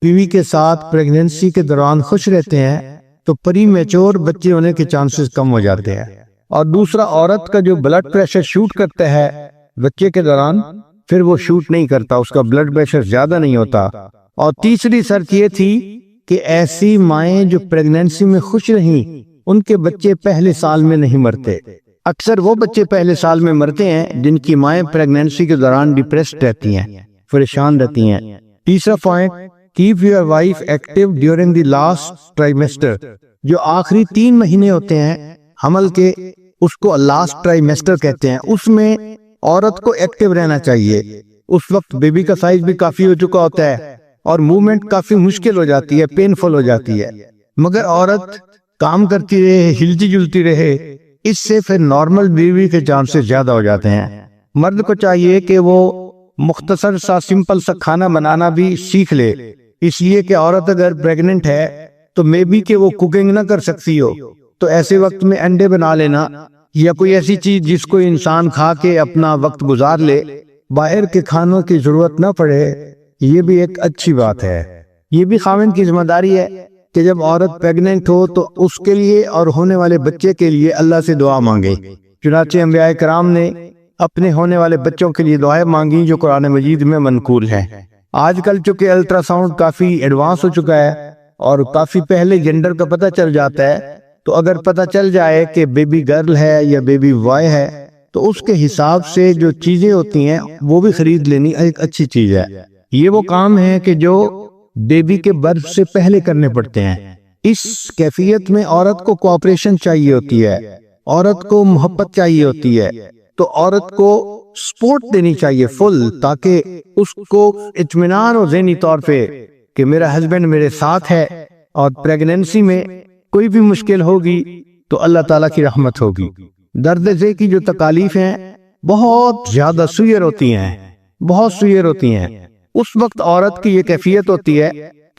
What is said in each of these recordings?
بیوی کے ساتھ پریگننسی کے دوران خوش رہتے ہیں تو پری میچور بچے ہونے کے چانسز کم ہو جاتے ہیں۔ اور دوسرا، عورت کا جو بلڈ پریشر شوٹ کرتا ہے بچے کے دوران، پھر وہ شوٹ نہیں کرتا، اس کا بلڈ پریشر زیادہ نہیں ہوتا۔ اور تیسری شرط یہ تھی کہ ایسی مائیں جو پریگننسی میں خوش رہیں ان کے بچے پہلے سال میں نہیں مرتے۔ اکثر وہ بچے پہلے سال میں مرتے ہیں جن کی مائیں پریگننسی کے دوران ڈپریسڈ رہتی ہیں، پریشان رہتی ہیں۔ تیسرا point, keep your wife active during the last trimester, جو آخری 3 مہینے ہوتے ہیں حمل کے، اس کو لاسٹ ٹرائیمیسٹر کہتے ہیں۔ اس میں عورت کو ایکٹیو رہنا چاہیے۔ اس وقت بیبی کا سائز بھی کافی ہو چکا ہوتا ہے اور موومنٹ کافی مشکل ہو جاتی ہے، پینفل ہو جاتی ہے، مگر عورت کام کرتی رہے، ہلتی جلتی رہے، اس سے پھر نارمل بیوی کے چانسز زیادہ ہو جاتے ہیں۔ مرد کو چاہیے کہ وہ مختصر سا سمپل سا کھانا بنانا بھی سیکھ لے، اس لیے کہ عورت اگر پریگننٹ ہے تو مے بی کہ وہ کوکنگ نہ کر سکتی ہو، تو ایسے وقت میں انڈے بنا لینا یا کوئی ایسی چیز جس کو انسان کھا کے اپنا وقت گزار لے، باہر کے کھانوں کی ضرورت نہ پڑے، یہ بھی ایک اچھی بات ہے۔ یہ بھی خاوند کی ذمہ داری ہے کہ جب عورت پریگننٹ ہو تو اس کے لیے اور ہونے والے بچے کے لیے اللہ سے دعا مانگے۔ چنانچہ انبیاء کرام نے اپنے ہونے والے بچوں کے لیے دعائیں مانگی جو قرآن مجید میں منقول ہے۔ آج کل چونکہ الٹرا ساؤنڈ کافی ایڈوانس ہو چکا ہے اور کافی پہلے جنڈر کا پتہ چل جاتا ہے، تو اگر پتہ چل جائے کہ بیبی گرل ہے یا بیبی بوائے ہے تو اس کے حساب سے جو چیزیں ہوتی ہیں وہ بھی خرید لینی ایک اچھی چیز ہے۔ یہ وہ کام ہے کہ جو بیبی کے برتھ سے پہلے کرنے پڑتے ہیں۔ اس کیفیت میں عورت کو کوآپریشن چاہیے ہوتی ہے، عورت کو محبت چاہیے ہوتی ہے، تو عورت کو سپورٹ دینی چاہیے فل، تاکہ اس کو اطمینان ہو ذہنی طور پہ کہ میرا ہسبینڈ میرے ساتھ ہے، اور پریگننسی میں کوئی بھی مشکل ہوگی تو اللہ تعالیٰ کی رحمت ہوگی۔ درد ذہ کی جو تکالیف ہیں بہت زیادہ سوئر ہوتی ہیں، بہت سوئر ہوتی ہیں۔ اس وقت عورت کی یہ کیفیت ہوتی ہے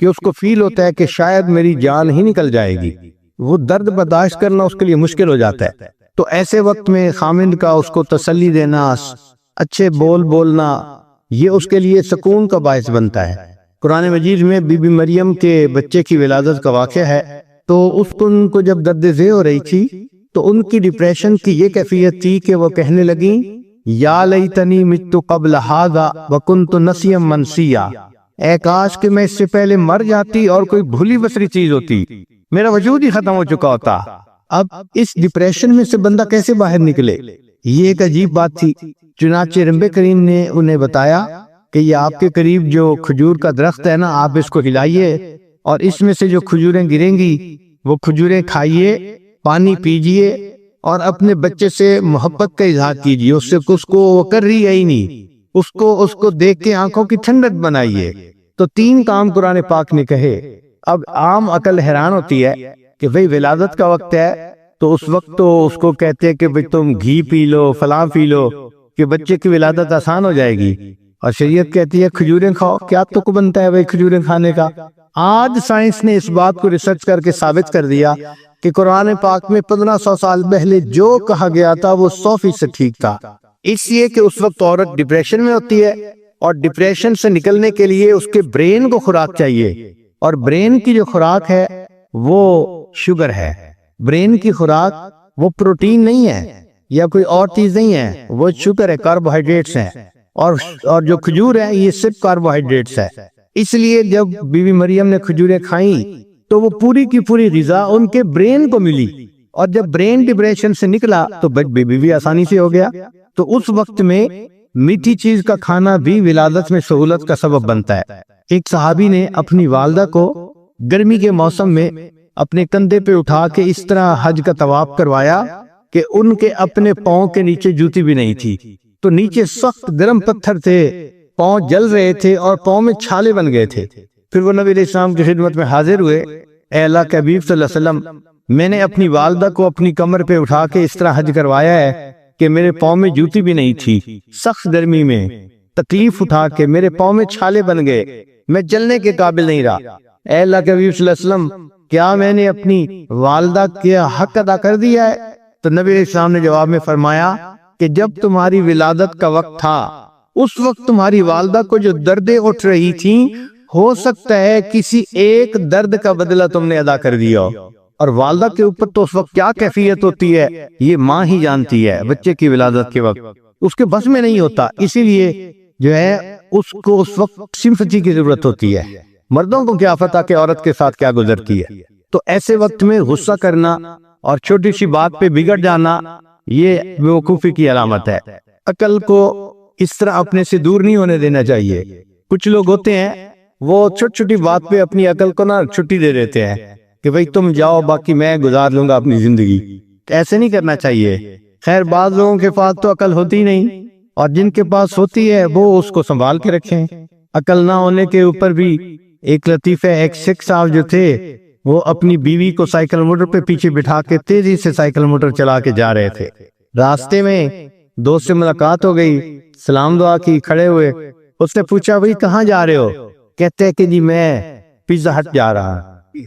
کہ اس کو فیل ہوتا ہے کہ شاید میری جان ہی نکل جائے گی، وہ درد برداشت کرنا اس کے لیے مشکل ہو جاتا ہے۔ تو ایسے وقت میں خامند کا اس کو تسلی دینا، اچھے بول بولنا، یہ اس کے لیے سکون کا باعث بنتا ہے۔ قرآن مجید میں بی بی مریم کے بچے کی ولادت کا واقعہ ہے، تو ان کو جب درد ذہ ہو رہی تھی تو ان کی ڈپریشن کی یہ کیفیت تھی کہ وہ کہنے لگیں یا لیتنی مت قبل ھذا وکنت نسیا منسیا، اے کاش کہ میں اس سے پہلے مر جاتی اور کوئی بھولی بسری چیز ہوتی، میرا وجود ہی ختم ہو چکا ہوتا۔ اب اس ڈپریشن میں سے بندہ کیسے باہر نکلے؟ یہ ایک عجیب بات تھی۔ چنانچہ رب کریم نے انہیں بتایا کہ یہ آپ کے قریب جو کھجور کا درخت ہے نا، آپ اس کو ہلائیے اور اس میں سے جو کھجوریں گریں گی وہ کھجوریں کھائیے، پانی پیجئے اور اپنے بچے سے محبت کا اظہار کیجئے۔ اس کو وہ کر رہی ہے ہی نہیں، اس کو دیکھ کے آنکھوں کی ٹھنڈک بنائیے۔ تو 3 کام قرآن پاک نے کہے۔ اب عام عقل حیران ہوتی ہے کہ بھئی ولادت کا وقت ہے تو اس وقت تو اس کو کہتے ہیں کہ بھئی تم گھی پی لو، فلاں پی لو کہ بچے کی ولادت آسان ہو جائے گی، اور شریعت کہتی ہے کھجوریں کھاؤ۔ کیا تک بنتا ہے بھئی کھجوریں کھانے کا؟ آج سائنس نے اس بات کو ریسرچ کر کے ثابت کر دیا کہ قرآن پاک میں 1500 سال پہلے جو کہا گیا تھا وہ 100% ٹھیک تھا۔ اس لیے کہ اس وقت عورت ڈپریشن میں ہوتی ہے اور ڈپریشن سے نکلنے کے لیے اس کے برین کو خوراک چاہیے، اور برین کی جو خوراک ہے وہ شوگر ہے۔ برین کی خوراک وہ پروٹین نہیں ہے یا کوئی اور چیز نہیں ہے، وہ شوگر ہے، کاربوہائیڈریٹس ہیں، اور جو کھجور ہے یہ صرف کاربوہائیڈریٹس ہے۔ اس لیے جب بی بی مریم نے کھجوریں کھائیں تو وہ پوری کی پوری غذا ان کے برین کو ملی، اور جب برین ڈپریشن سے نکلا تو بیبی بھی آسانی سے ہو گیا۔ تو اس وقت میں میٹھی چیز کا کھانا بھی ولادت میں سہولت کا سبب بنتا ہے۔ ایک صحابی نے اپنی والدہ کو گرمی کے موسم میں اپنے کندھے پہ اٹھا کے اس طرح حج کا طواف کروایا کہ ان کے اپنے پاؤں کے نیچے جوتی بھی نہیں تھی، تو نیچے سخت گرم پتھر تھے، پاؤں جل رہے تھے اور پاؤں میں چھالے بن گئے تھے۔ پھر وہ نبی علیہ السلام کی خدمت میں حاضر ہوئے، اے اللہ کے حبیب صلی اللہ علیہ وسلم، میں نے اپنی والدہ کو اپنی کمر پہ اٹھا کے اس طرح حج کروایا ہے کہ میرے پاؤں میں جوتی بھی نہیں تھی، سخت گرمی میں تکلیف اٹھا کے میرے پاؤں میں چھالے بن گئے، میں چلنے کے قابل نہیں رہا۔ اے اللہ کے حبیب صلی اللہ علیہ وسلم، کیا میں نے اپنی والدہ کا حق ادا کر دیا ہے؟ تو نبی علیہ السلام نے جواب میں فرمایا کہ جب تمہاری ولادت کا وقت تھا اس وقت تمہاری والدہ کو جو دردیں اٹھ رہی تھیں ہو سکتا ہے کسی ایک درد کا بدلہ تم نے ادا کر دیا ہو، اور والدہ کے اوپر تو اس وقت کیا کیفیت ہوتی ہے یہ ماں ہی جانتی ہے۔ بچے کی ولادت کے وقت اس کے بس میں نہیں ہوتا، اسی لیے جو ہے اس کو اس وقت سمپتھی کی ضرورت ہوتی ہے۔ مردوں کو کیا پتہ کہ عورت کے ساتھ کیا گزرتی ہے، تو ایسے وقت میں غصہ کرنا اور چھوٹی سی بات پہ بگڑ جانا یہ بیوقوفی کی علامت ہے۔ عقل کو اس طرح اپنے سے دور نہیں ہونے دینا چاہیے۔ کچھ لوگ ہوتے ہیں وہ چھوٹی چھوٹی بات پہ اپنی عقل کو نا چھٹی دے دیتے ہیں کہ بھئی تم جاؤ باقی میں گزار لوں گا اپنی زندگی۔ ایسے نہیں کرنا چاہیے۔ خیر بعض لوگوں کے پاس تو عقل ہوتی نہیں، اور جن کے پاس ہوتی ہے وہ اس کو سنبھال کے رکھیں۔ عقل نہ ہونے کے اوپر بھی ایک لطیفہ، ایک شیخ صاحب جو تھے وہ اپنی بیوی کو سائیکل موٹر پہ پیچھے بٹھا کے تیزی سے سائیکل موٹر چلا کے جا رہے تھے۔ راستے میں دوست سے ملاقات ہو گئی، سلام دعا کی، کھڑے ہوئے۔ اس نے پوچھا بھئی کہاں جا رہے ہو؟ کہتے ہیں کہ جی میں پیزا ہٹ جا رہا ہوں۔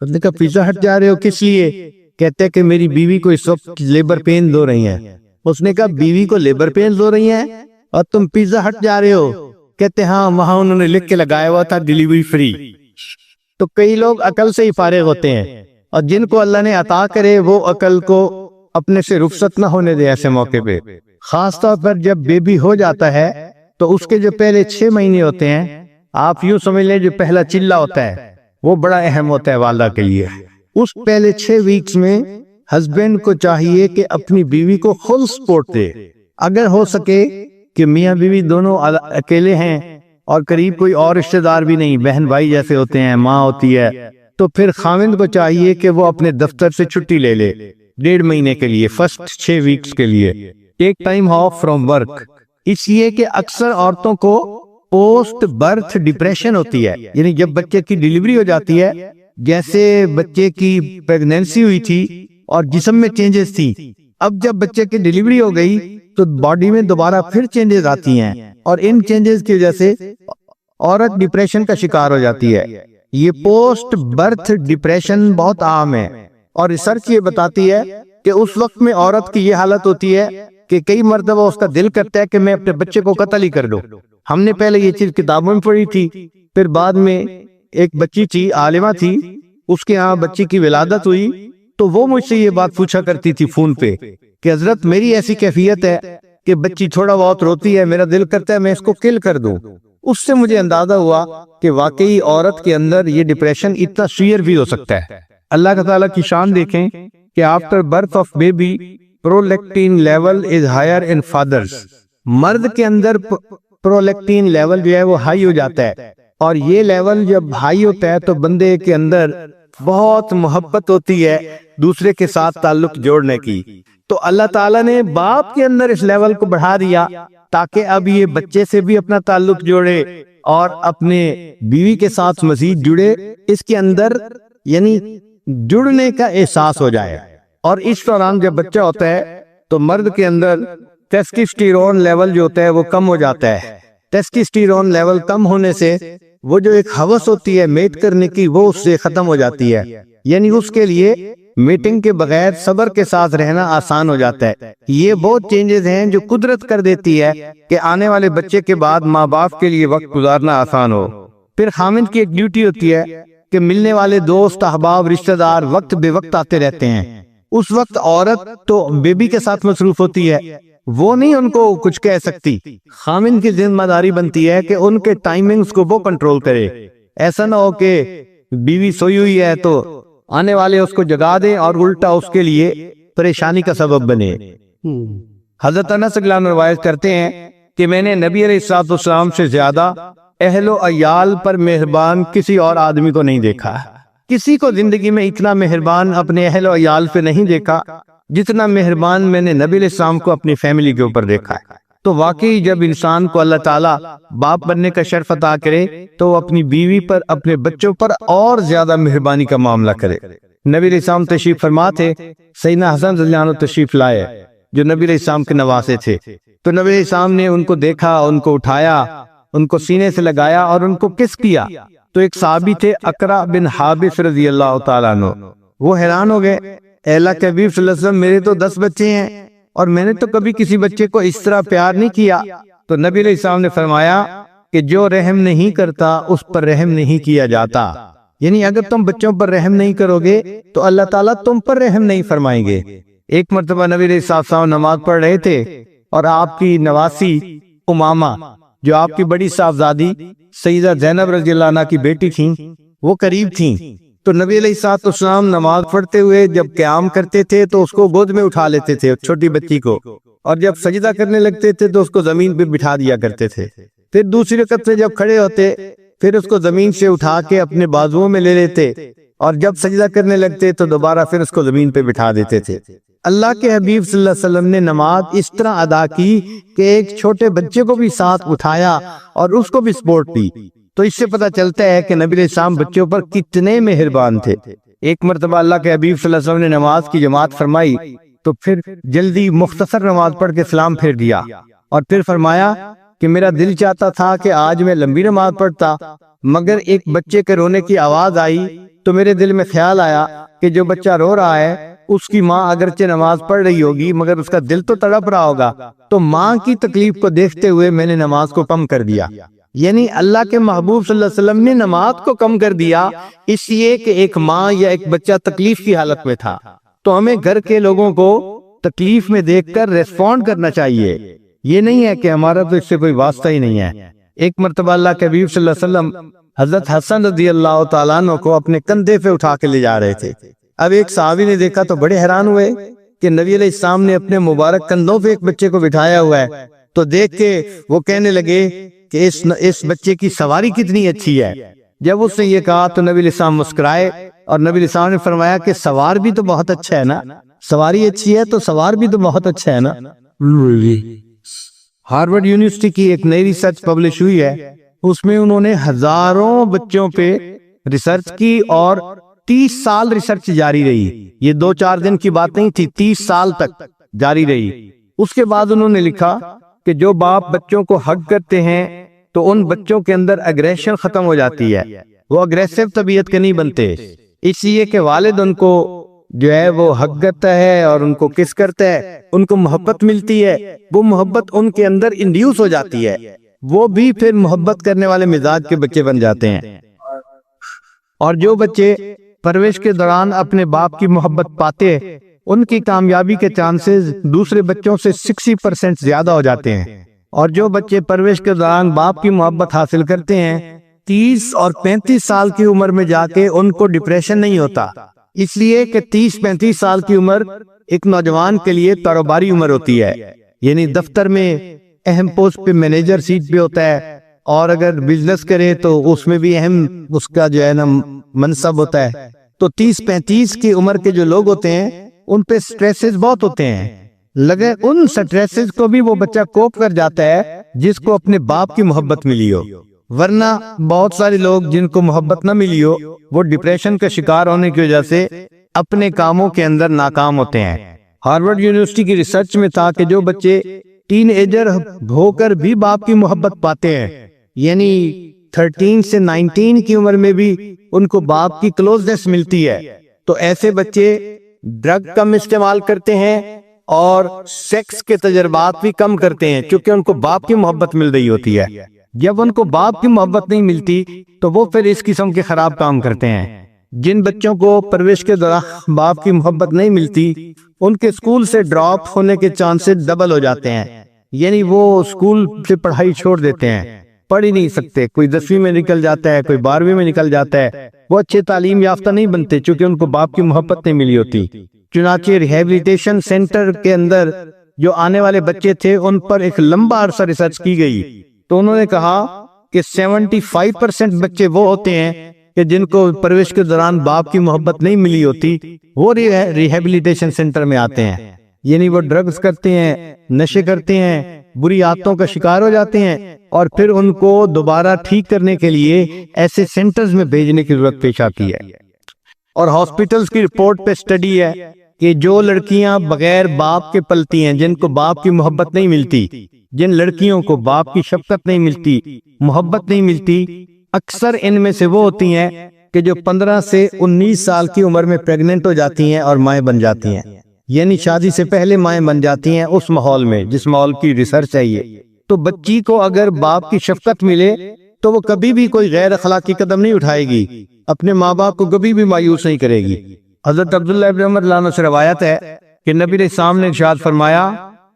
اس نے کہا پیزا ہٹ جا رہے ہو کس لیے؟ کہتے ہیں کہ میری بیوی کو اس وقت لیبر پین ہو رہی ہیں۔ اس نے کہا بیوی کو لیبر پین ہو رہی ہیں اور تم پیزا ہٹ جا رہے ہو؟ کہتے ہاں وہاں انہوں نے لکھ کے لگایا ہوا تھا ڈیلیوری فری۔ تو کئی لوگ عقل سے ہی فارغ ہوتے ہیں، اور جن کو اللہ نے عطا کرے وہ عقل کو اپنے سے رخصت نہ ہونے دے ایسے موقع پہ۔ خاص طور پر جب بیبی ہو جاتا ہے تو اس کے جو پہلے 6 مہینے ہوتے ہیں، آپ یوں سمجھ لیں جو پہلا چلہ ہوتا ہے وہ بڑا اہم ہوتا ہے والدہ کے لیے۔ اس پہلے 6 ویکس میں ہسبینڈ کو چاہیے کہ اپنی بیوی کو فل سپورٹ دے۔ اگر ہو سکے کہ میاں بیوی دونوں اکیلے ہیں اور قریب کوئی اور رشتہ دار بھی نہیں، بہن بھائی جیسے ہوتے ہیں، ماں ہوتی ہے، تو پھر خاوند کو چاہیے کہ وہ اپنے دفتر سے چھٹی لے لے 1.5 مہینے کے لیے، فرسٹ 6 ویکس کے لیے، take time off from work. اس لیے کہ اکثر عورتوں کو پوسٹ برتھ ڈپریشن ہوتی ہے، یعنی جب بچے کی ڈیلیوری ہو جاتی ہے، جیسے بچے کی پیگنینسی ہوئی تھی اور جسم میں چینجز تھی، اب جب بچے کی ڈیلیوری ہو گئی تو باڈی میں دوبارہ پھر چینجز آتی ہیں، اور ان چینجز کی وجہ سے عورت ڈپریشن کا شکار ہو جاتی ہے۔ یہ پوسٹ برتھ ڈپریشن بہت عام ہے، اور ریسرچ یہ بتاتی ہے کہ اس وقت میں عورت کی یہ حالت ہوتی ہے کہ کئی مرتبہ اس کا دل کرتا ہے کہ میں اپنے بچے کو قتل ہی کر دوں۔ ہم نے پہلے یہ چیز کتابوں میں پڑھی تھی، پھر بعد میں ایک بچی تھی، عالمہ تھی، اس کے ہاں بچی کی ولادت ہوئی تو وہ مجھ سے یہ بات پوچھا کرتی تھی فون پہ کہ حضرت میری ایسی کیفیت ہے کہ بچی تھوڑا بہت روتی ہے، میرا دل کرتا ہے میں اس کو کل کر دوں۔ اس سے مجھے اندازہ ہوا کہ واقعی عورت کے اندر یہ ڈپریشن اتنا سیویئر بھی ہو سکتا ہے۔ اللہ تعالیٰ کی شان دیکھیں کہ after birth of baby prolactin level is higher in fathers. مرد کے اندر پرولیکٹین لیول جو ہے وہ ہائی ہو جاتا ہے، اور یہ لیول جب ہائی ہوتا ہے تو بندے کے اندر بہت محبت ہوتی ہے دوسرے کے ساتھ تعلق جوڑنے کی۔ تو اللہ تعالیٰ نے باپ کے اندر اس لیول کو بڑھا دیا تاکہ اب یہ بچے سے بھی اپنا تعلق جوڑے اور اپنے بیوی کے ساتھ مزید جڑے، اس کے اندر یعنی جڑنے کا احساس ہو جائے۔ اور اس دوران جب بچہ ہوتا ہے تو مرد کے اندر ٹیسٹوسٹیرون لیول جو ہوتا ہے وہ کم ہو جاتا ہے۔ ٹیسٹوسٹیرون لیول کم ہونے سے وہ جو ایک ہوس ہوتی ہے میٹ کرنے کی وہ اس سے ختم ہو جاتی ہے، یعنی اس کے لیے میٹنگ کے بغیر صبر کے ساتھ رہنا آسان ہو جاتا ہے۔ یہ بہت چینجز ہیں جو قدرت کر دیتی ہے کہ آنے والے بچے کے بعد ماں باپ کے لیے وقت گزارنا آسان ہو۔ پھر خامند کی ایک ڈیوٹی ہوتی ہے کہ ملنے والے دوست احباب رشتہ دار وقت بے وقت آتے رہتے ہیں۔ اس وقت عورت تو بیبی کے ساتھ مصروف ہوتی ہے، وہ نہیں ان کو کچھ کہہ سکتی۔ خامند کی ذمہ داری بنتی ہے کہ ان کے ٹائمنگز کو وہ کنٹرول کرے، ایسا نہ ہو کہ بیوی سوئی ہوئی ہے تو آنے والے اس کو جگا دیں اور الٹا اس کے لیے پریشانی کا سبب بنے۔ حضرت انس رضی اللہ عنہ روایت کرتے ہیں کہ میں نے نبی علیہ الصلوۃ والسلام سے زیادہ اہل و عیال پر مہربان کسی اور آدمی کو نہیں دیکھا۔ کسی کو زندگی میں اتنا مہربان اپنے اہل و عیال پہ نہیں دیکھا جتنا مہربان میں نے نبی علیہ السلام کو اپنی فیملی کے اوپر دیکھا ہے۔ تو واقعی جب انسان کو اللہ تعالیٰ باپ بننے کا شرف عطا کرے تو وہ اپنی بیوی پر، اپنے بچوں پر اور زیادہ مہربانی کا معاملہ کرے۔ نبی علیہ السلام تشریف فرما تھے، سیدنا حسن رضی اللہ عنہ تشریف لائے جو نبی علیہ السلام کے نواسے تھے، تو نبی علیہ السلام نے ان کو دیکھا، ان کو اٹھایا، ان کو سینے سے لگایا اور ان کو کس کیا۔ تو ایک صحابی تھے اقرا بن حابس رضی اللہ تعالیٰ عنہ، وہ حیران ہو گئے، اے اللہ کے حبیب صلی اللہ علیہ وسلم میرے تو 10 بچے ہیں اور میں نے تو کبھی کسی بچے کو اس طرح پیار نہیں کیا۔ تو نبی علیہ السلام نے فرمایا کہ جو رحم نہیں کرتا اس پر رحم نہیں کیا جاتا، یعنی اگر تم بچوں پر رحم نہیں کرو گے تو اللہ تعالیٰ تم پر رحم نہیں فرمائیں گے۔ ایک مرتبہ نبی علیہ السلام نماز پڑھ رہے تھے اور آپ کی نواسی امامہ جو آپ کی بڑی صاحبزادی سیدہ زینب رضی اللہ عنہ کی بیٹی تھیں وہ قریب تھیں، تو نبی علیہ السلام نماز پڑھتے ہوئے جب قیام کرتے تھے تو اس کو گود میں اٹھا لیتے تھے چھوٹی بچی کو، اور جب سجدہ کرنے لگتے تھے تو اس کو زمین پہ بٹھا دیا کرتے تھے، پھر دوسری رکعت سے جب کھڑے ہوتے پھر اس کو زمین سے اٹھا کے اپنے بازوؤں میں لے لیتے، اور جب سجدہ کرنے لگتے تو دوبارہ پھر اس کو زمین پہ بٹھا دیتے تھے۔ اللہ کے حبیب صلی اللہ علیہ وسلم نے نماز اس طرح ادا کی کہ ایک چھوٹے بچے کو بھی ساتھ اٹھایا اور اس کو بھی سپورٹ دی، تو اس سے پتہ چلتا ہے کہ نبی علیہ السلام بچوں پر کتنے مہربان تھے۔ ایک مرتبہ اللہ کے حبیب صلی اللہ علیہ وسلم نے نماز کی جماعت فرمائی تو پھر جلدی مختصر نماز پڑھ کے سلام پھیر دیا، اور پھر فرمایا کہ میرا دل چاہتا تھا کہ آج میں لمبی نماز پڑھتا، مگر ایک بچے کے رونے کی آواز آئی تو میرے دل میں خیال آیا کہ جو بچہ رو رہا ہے اس کی ماں اگرچہ نماز پڑھ رہی ہوگی مگر اس کا دل تو تڑپ رہا ہوگا، تو ماں کی تکلیف کو دیکھتے ہوئے میں نے نماز کو کم کر دیا۔ یعنی اللہ کے محبوب صلی اللہ علیہ وسلم نے نماز کو کم کر دیا اس لیے کہ ایک ماں یا ایک بچہ تکلیف کی حالت میں تھا، تو ہمیں گھر کے لوگوں کو تکلیف میں دیکھ کر ریسپونڈ کرنا چاہیے، یہ نہیں ہے کہ ہمارا تو اس سے کوئی واسطہ ہی نہیں ہے۔ ایک مرتبہ اللہ کے حبیب صلی اللہ علیہ وسلم حضرت حسن رضی اللہ تعالیٰ عنہ کو اپنے کندھے پہ اٹھا کے لے جا رہے تھے۔ اب ایک صحابی نے دیکھا تو بڑے حیران ہوئے کہ نبی علیہ السلام نے اپنے مبارک کندھوں پہ ایک بچے کو بٹھایا ہوا ہے، تو دیکھ کے وہ کہنے لگے کہ اس بچے کی سواری کتنی اچھی ہے۔ جب اس نے یہ کہا تو نبی علیہ السلام مسکرائے اور نبی علیہ السلام نے فرمایا کہ سوار بھی تو بہت اچھا ہے نا، سواری اچھی ہے تو سوار بھی تو بہت اچھا ہے نا۔ ہارورڈ یونیورسٹی کی ایک نئی ریسرچ پبلش ہوئی ہے، اس میں انہوں نے ہزاروں بچوں پہ ریسرچ کی اور 30 سال ریسرچ جاری رہی، یہ 2-4 دن کی بات نہیں تھی، 30 سال تک جاری رہی۔ اس کے بعد انہوں نے لکھا کہ جو باپ بچوں کو ہگ کرتے ہیں تو ان بچوں کے اندر اگریشن ختم ہو جاتی ہے، وہ اگریسو طبیعت کے نہیں بنتے، اس لیے کہ والد ان کو جو ہے وہ حق کرتا ہے اور ان کو کس کرتا ہے، ان کو محبت ملتی ہے، وہ محبت ان کے اندر انڈیوس ہو جاتی ہے، وہ بھی پھر محبت کرنے والے مزاج کے بچے بن جاتے ہیں۔ اور جو بچے پرورش کے دوران اپنے باپ کی محبت پاتے ان کی کامیابی کے چانسز دوسرے بچوں سے 60% زیادہ ہو جاتے ہیں، اور جو بچے پرورش کے دوران باپ کی محبت حاصل کرتے ہیں 30 اور 35 سال کی عمر میں جا کے ان کو ڈپریشن نہیں ہوتا، اس لیے کہ 30-35 سال کی عمر ایک نوجوان کے لیے کاروباری عمر ہوتی ہے، یعنی دفتر میں اہم پوسٹ پہ مینیجر سیٹ پہ ہوتا ہے، اور اگر بزنس کرے تو اس میں بھی اہم اس کا جو ہے نا منصب ہوتا ہے، تو 30-35 کی عمر کے جو لوگ ہوتے ہیں ان پہ سٹریسز بہت ہوتے ہیں، لگے ان سٹریسز کو بھی وہ بچہ کوپ کر جاتا ہے جس کو اپنے باپ کی محبت ملی ہو، ورنہ بہت سارے لوگ جن کو محبت نہ ملی ہو وہ ڈپریشن کا شکار ہونے کی وجہ سے اپنے کاموں کے اندر ناکام ہوتے ہیں۔ ہارورڈ یونیورسٹی کی ریسرچ میں تھا کہ جو بچے ٹین ایجر ہو کر بھی باپ کی محبت پاتے ہیں، یعنی 13 سے 19 کی عمر میں بھی ان کو باپ کی کلوزنس ملتی ہے، تو ایسے بچے ڈرگ کم استعمال کرتے ہیں اور سیکس کے تجربات بھی کم کرتے ہیں، چونکہ ان کو باپ کی محبت مل رہی ہوتی ہے۔ جب ان کو باپ کی محبت نہیں ملتی تو وہ پھر اس قسم کے خراب کام کرتے ہیں۔ جن بچوں کو پرورش کے دوران باپ کی محبت نہیں ملتی ان کے اسکول سے ڈراپ ہونے کے چانسز ڈبل ہو جاتے ہیں، یعنی وہ اسکول سے پڑھائی چھوڑ دیتے ہیں، پڑھ ہی نہیں سکتے، کوئی 10ویں میں نکل جاتا ہے، کوئی 12ویں میں نکل جاتا ہے، وہ اچھے تعلیم یافتہ نہیں بنتے چونکہ ان کو باپ کی محبت نہیں ملی ہوتی۔ چنانچہ ریہیبلیٹیشن سینٹر کے اندر جو آنے والے بچے تھے ان پر ایک لمبا عرصہ ریسرچ کی گئی، تو انہوں نے کہا کہ 75% بچے وہ ہوتے ہیں کہ جن کو پرورش کے دوران باپ کی محبت نہیں ملی ہوتی وہ ریہیبلیٹیشن سینٹر میں آتے ہیں، یعنی وہ ڈرگز کرتے ہیں، نشے کرتے ہیں، بری عادتوں کا شکار ہو جاتے ہیں، اور پھر ان کو دوبارہ ٹھیک کرنے کے لیے ایسے سینٹرز میں بھیجنے کی ضرورت پیش آتی ہے۔ اور ہاسپٹلز کی رپورٹ پہ سٹڈی ہے کہ جو لڑکیاں بغیر باپ کے پلتی ہیں، جن کو باپ کی محبت نہیں ملتی، جن لڑکیوں کو باپ کی شفقت نہیں ملتی، محبت نہیں ملتی، اکثر ان میں سے وہ ہوتی ہیں کہ جو 15 سے 19 سال کی عمر میں پریگننٹ ہو جاتی ہیں اور مائیں بن جاتی ہیں، یعنی شادی سے پہلے مائیں بن جاتی ہیں اس ماحول میں جس ماحول کی ریسرچ ہے یہ۔ تو بچی کو اگر باپ کی شفقت ملے تو وہ کبھی بھی کوئی غیر اخلاقی قدم نہیں اٹھائے گی، اپنے ماں باپ کو کبھی بھی مایوس نہیں کرے گی۔ حضرت عبداللہ ابن عمر رضی اللہ عنہ سے روایت ہے کہ نبی علیہ السلام نے ارشاد فرمایا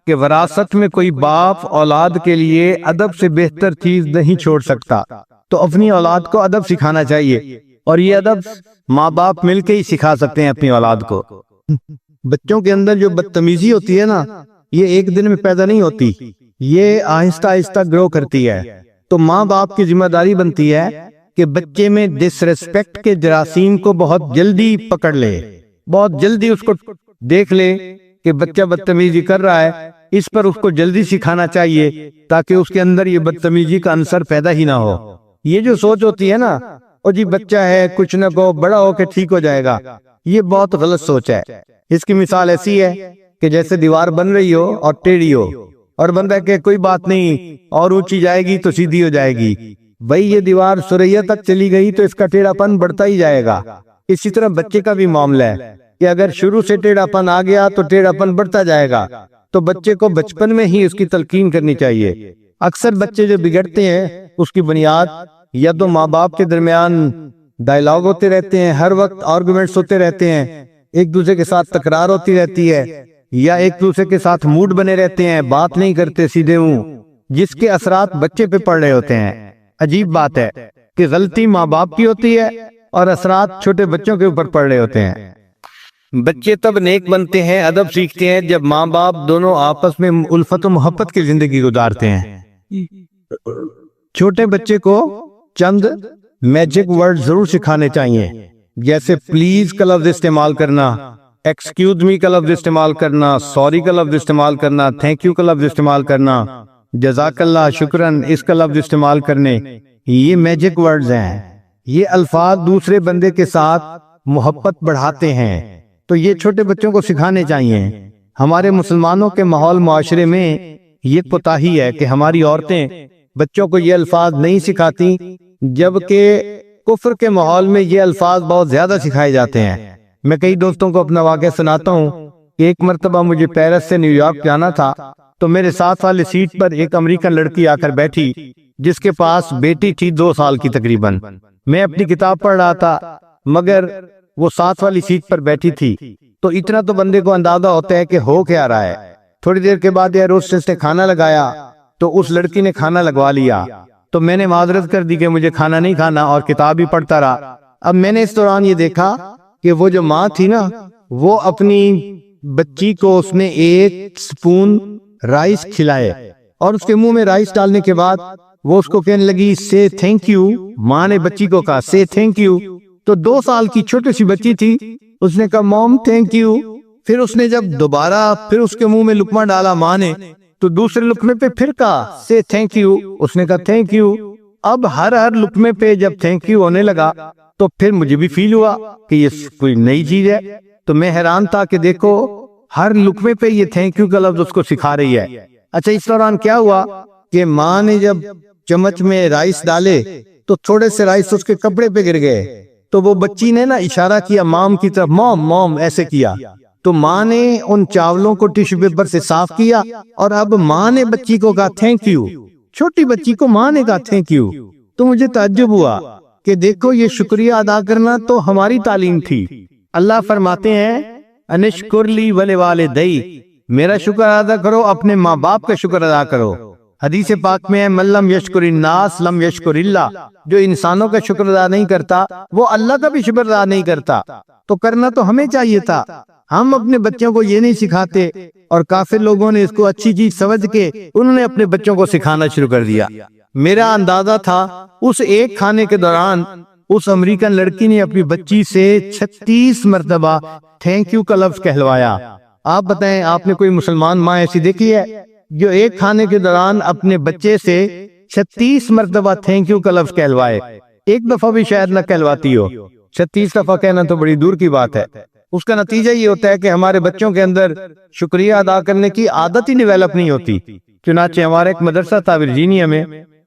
کہ وراثت میں کوئی باپ اولاد کے لیے ادب سے بہتر چیز نہیں چھوڑ سکتا، تو اپنی اولاد کو ادب سکھانا چاہیے، اور یہ ادب ماں باپ مل کے ہی سکھا سکتے ہیں اپنی اولاد کو۔ بچوں کے اندر جو بدتمیزی ہوتی ہے نا، یہ ایک دن میں پیدا نہیں ہوتی، یہ آہستہ آہستہ گرو کرتی ہے۔ تو ماں باپ کی ذمہ داری بنتی ہے کہ بچے میں ڈس ریسپیکٹ کے جراثیم کو بہت جلدی پکڑ لے، بہت جلدی اس کو دیکھ لے کہ بچہ بدتمیزی کر رہا ہے، اس پر اس کو جلدی سکھانا چاہیے تاکہ اس کے اندر یہ بدتمیزی کا عنصر پیدا ہی نہ ہو۔ یہ جو سوچ ہوتی ہے نا، او جی بچہ ہے کچھ نہ کو بڑا ہو کے ٹھیک ہو جائے گا، یہ بہت غلط سوچ ہے۔ اس کی مثال ایسی ہے کہ جیسے دیوار بن رہی ہو اور ٹیڑھی ہو، اور بندہ کہ کوئی بات نہیں اور اونچی جائے گی تو سیدھی ہو جائے گی، بھئی یہ دیوار سریا تک چلی گئی تو اس کا ٹیڑھا پن بڑھتا ہی جائے گا۔ اسی طرح بچے کا بھی معاملہ ہے کہ اگر شروع سے ٹیڑھا پن آ گیا تو ٹیڑھا پن بڑھتا جائے گا، تو بچے کو بچپن میں ہی اس کی تلقین کرنی چاہیے۔ اکثر بچے جو بگڑتے ہیں اس کی بنیاد یا تو ماں باپ کے درمیان ڈائلاگ ہوتے رہتے ہیں، ہر وقت آرگومنٹس ہوتے رہتے ہیں، ایک دوسرے کے ساتھ تکرار ہوتی رہتی ہے، یا ایک دوسرے کے ساتھ موڈ بنے رہتے ہیں، بات نہیں کرتے سیدھے منہ، جس کے اثرات بچے پہ پڑ رہے ہوتے ہیں۔ عجیب بات ہے کہ غلطی ماں باپ کی ہوتی ہے اور اثرات چھوٹے بچوں کے اوپر پڑ رہے ہوتے ہیں۔ بچے تب نیک بنتے ہیں، ادب سیکھتے ہیں جب ماں باپ دونوں آپس میں الفت و محبت کی زندگی گزارتے ہیں۔ چھوٹے بچے کو چند میجک ورڈ ضرور سکھانے چاہیے، جیسے پلیز کا لفظ استعمال کرنا، ایکسکیوز می کا لفظ استعمال کرنا، سوری کا لفظ استعمال کرنا، تھینک یو کا لفظ استعمال کرنا، جزاک اللہ، شکرن، اس کا لفظ استعمال کرنے۔ یہ میجک ورڈز ہیں، یہ الفاظ دوسرے بندے کے ساتھ محبت بڑھاتے ہیں، تو یہ چھوٹے بچوں کو سکھانے چاہیے۔ ہمارے مسلمانوں کے ماحول معاشرے میں یہ کوتاہی ہے کہ ہماری عورتیں بچوں کو یہ الفاظ نہیں سکھاتی، جبکہ کفر کے ماحول میں یہ الفاظ بہت زیادہ سکھائے جاتے ہیں۔ میں کئی دوستوں کو اپنا واقعہ سناتا ہوں کہ ایک مرتبہ مجھے پیرس سے نیو یارک جانا تھا، تو میرے ساتھ والی سیٹ پر ایک امریکن لڑکی آ کر بیٹھی جس کے پاس بیٹی تھی 2 سال کی تقریباً۔ میں اپنی کتاب پڑھ رہا تھا مگر وہ ساتھ والی سیٹ پر بیٹھی تھی، تو اتنا تو بندے کو اندازہ ہوتا ہے کہ ہو کیا رہا ہے۔ تھوڑی دیر کے بعد ایئر ہوسٹس نے کھانا لگایا تو اس لڑکی نے کھانا لگوا لیا، تو میں نے معذرت کر دی کہ مجھے کھانا نہیں کھانا اور کتاب ہی پڑھتا رہا۔ اب میں نے اس دوران یہ دیکھا کہ وہ جو ماں تھی نا، وہ اپنی بچی کو اس نے 1 سپون رائس کھلائے، اور اس کے منہ میں رائس ڈالنے کے بعد وہ اس کو کہنے لگی سے تھینک یو۔ ماں نے بچی کو کہا سے تھینک یو، تو 2 سال کی چھوٹی سی بچی تھی، اس نے کہا موم تھینک یو۔ پھر اس نے جب دوبارہ پھر اس کے منہ میں لقمہ ڈالا ماں نے، تو دوسرے لقمے پہ پھر کہا سے تھینک یو، اس نے کہا تھینک یو۔ اب ہر لقمے پہ جب تھینک یو ہونے لگا تو پھر مجھے بھی فیل ہوا کہ یہ کوئی نئی چیز ہے، تو میں حیران تھا کہ دیکھو ہر لقمے پہ یہ تھینک یو کا لفظ اس کو سکھا رہی ہے۔ اچھا، اس دوران کیا ہوا کہ ماں نے جب چمچ میں رائس ڈالے تو تھوڑے سے رائس اس کے کپڑے پہ گر گئے، تو وہ بچی نے نا اشارہ کیا مام کی طرف، موم موم ایسے کیا، تو ماں نے ان چاولوں کو ٹیشو پیپر سے صاف کیا، اور اب ماں نے بچی کو کہا تھینک یو، چھوٹی بچی کو ماں نے کہا تھینک یو۔ تو مجھے تعجب ہوا کہ دیکھو یہ شکریہ ادا کرنا تو ہماری تعلیم تھی۔ اللہ فرماتے ہیں انشکر لی ولوالدی، میرا شکر ادا کرو، اپنے ماں باپ کا شکر ادا کرو۔ حدیث پاک میں ہے من لم یشکر الناس لم یشکر اللہ، جو انسانوں کا شکر ادا نہیں کرتا وہ اللہ کا بھی شکر ادا نہیں کرتا۔ تو کرنا تو ہمیں چاہیے تھا، ہم اپنے بچوں کو یہ نہیں سکھاتے، اور کافر لوگوں نے اس کو اچھی چیز سمجھ کے انہوں نے اپنے بچوں کو سکھانا شروع کر دیا۔ میرا اندازہ تھا اس ایک کھانے کے دوران اس امریکن لڑکی نے اپنی بچی سے 36 مرتبہ تھینک یو کا لفظ کہلوایا۔ آپ بتائیں آپ نے کوئی مسلمان ماں ایسی دیکھی ہے جو ایک کھانے کے دوران اپنے بچے سے 36 مرتبہ تھینک یو کا لفظ کہلوائے؟ ایک دفعہ بھی شاید نہ کہلواتی ہو، 36 دفعہ کہنا تو بڑی دور کی بات ہے۔ اس کا نتیجہ یہ ہوتا ہے کہ ہمارے بچوں کے اندر شکریہ ادا کرنے کی عادت ہی ڈیولپ نہیں ہوتی۔ چنانچہ ہمارا ایک مدرسہ تھا ورجینیا میں،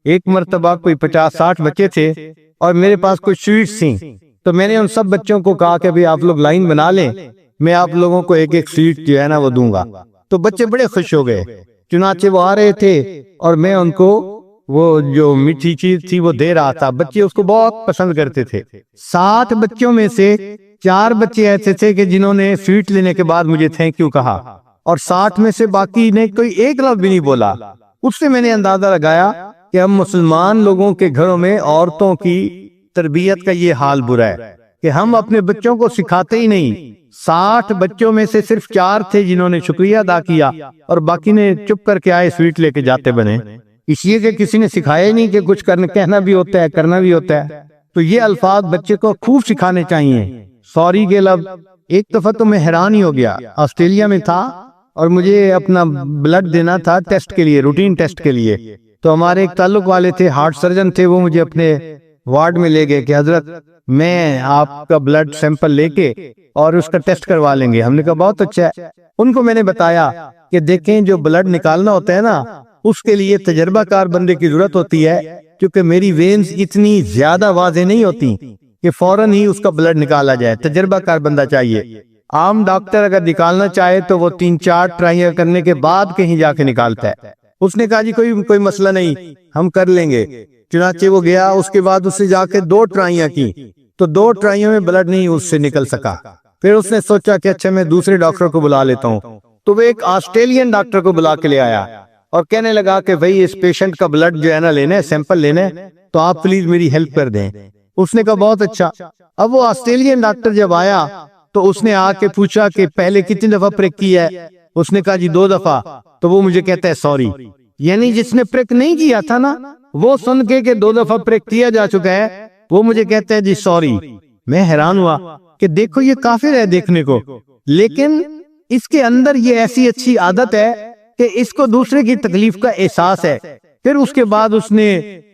ایک مرتبہ کوئی 50-60 بچے تھے اور میرے پاس کوئی سویٹس تھیں، تو میں نے ان سب بچوں کو کہا کہ بھی آپ لوگ لائن بنا لیں، میں آپ لوگوں کو ایک ایک سویٹ جو ہے نا وہ دوں گا۔ تو بچے بڑے خوش ہو گئے چنانچہ وہ آ رہے تھے اور میں ان کو وہ جو میٹھی چیز تھی وہ دے رہا تھا. بچے اس کو بہت پسند کرتے تھے. 60 بچوں میں سے 4 بچے ایسے تھے کہ جنہوں نے سویٹ لینے کے بعد مجھے تھینک یو کہا، اور 60 میں سے باقی نے کوئی ایک لفظ بھی نہیں بولا. اس سے میں نے اندازہ لگایا کہ ہم مسلمان لوگوں کے گھروں میں عورتوں کی تربیت کا یہ حال برا ہے کہ ہم اپنے بچوں کو سکھاتے ہی نہیں. 60 بچوں میں سے صرف 4 تھے جنہوں نے شکریہ ادا کیا اور باقی نے چپ کر کے آئے سویٹ لے کے جاتے بنے، اس لیے کہ کسی نے سکھایا ہی نہیں کہ کچھ کہنا بھی ہوتا ہے، کرنا بھی ہوتا ہے. تو یہ الفاظ بچے کو خوب سکھانے چاہیے. سوری کے لفظ. ایک دفعہ تو میں حیران ہی ہو گیا، آسٹریلیا میں تھا اور مجھے اپنا بلڈ دینا تھا ٹیسٹ کے لیے، روٹین ٹیسٹ کے لیے. تو ہمارے ایک تعلق والے تھے، ہارٹ سرجن تھے، وہ مجھے اپنے وارڈ میں لے گئے کہ حضرت میں آپ کا بلڈ سیمپل لے کے اور اس کا ٹیسٹ کروا لیں گے. ہم نے کہا بہت اچھا ہے. ان کو میں نے بتایا کہ دیکھیں جو بلڈ نکالنا ہوتا ہے نا، اس کے لیے تجربہ کار بندے کی ضرورت ہوتی ہے، کیونکہ میری وینز اتنی زیادہ واضح نہیں ہوتی کہ فوراً ہی اس کا بلڈ نکالا جائے. تجربہ کار بندہ چاہیے. عام ڈاکٹر اگر نکالنا چاہے تو وہ 3-4 ٹرائیاں کرنے کے بعد کہیں جا کے نکالتا ہے. اس نے کہا جی کوئی مسئلہ نہیں، ہم کر لیں گے. چنانچہ وہ گیا، اس کے بعد اس سے جا کے 2 ٹرائیاں کی تو 2 ٹرائیوں میں بلڈ نہیں اس سے نکل سکا. پھر اس نے سوچا کہ اچھا میں دوسرے ڈاکٹر کو بلا لیتا ہوں. تو وہ ایک آسٹریلین ڈاکٹر کو بلا کے لے آیا اور کہنے لگا کہ بھئی اس پیشنٹ کا بلڈ جو ہے نا لینا ہے، سیمپل لینا ہے، تو آپ پلیز میری ہیلپ کر دیں. اس نے کہا بہت اچھا. اب وہ آسٹریلین ڈاکٹر جب آیا تو اس نے آ کے پوچھا کہ پہلے کتنی دفعہ پرک کیا ہے. اس نے کہا جی 2 دفعہ. تو وہ مجھے کہتا ہے سوری. یعنی جس نے پرک نہیں کیا تھا نا، وہ سن کے کہ 2 دفعہ پرک کیا جا چکا ہے، وہ مجھے کہتا ہے جی سوری. میں حیران ہوا کہ دیکھو یہ کافر ہے دیکھنے کو، لیکن اس کے اندر یہ ایسی اچھی عادت ہے کہ اس کو دوسرے کی تکلیف کا احساس ہے. پھر اس کے بعد اس نے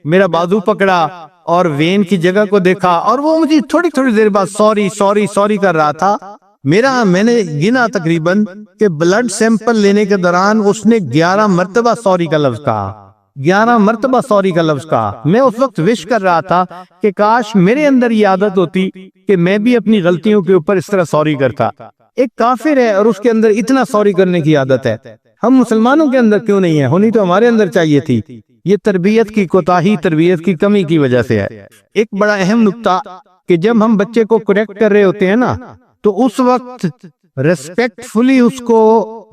میرا بازو پکڑا اور وین کی جگہ کو دیکھا اور وہ مجھے تھوڑی دیر بعد سوری سوری سوری کر رہا تھا. میں نے گنا تقریباً کہ بلڈ سیمپل لینے کے دوران اس نے 11 مرتبہ سوری کا لفظ کہا. 11 مرتبہ سوری کا لفظ کہا. میں اس وقت وش کر رہا تھا کہ کاش میرے اندر یہ عادت ہوتی کہ میں بھی اپنی غلطیوں کے اوپر اس طرح سوری کرتا. ایک کافر ہے اور اس کے اندر اتنا سوری کرنے کی عادت ہے. ہم مسلمانوں کے اندر کیوں نہیں ہے؟ ہونی تو ہمارے اندر چاہیے تھی. یہ تربیت کی کوتاہی، تربیت کی کمی کی وجہ سے ہے. ایک بڑا اہم نقطہ کہ جب ہم بچے کو کریکٹ کر رہے ہوتے ہیں نا، تو اس وقت ریسپیکٹ فلی اس کو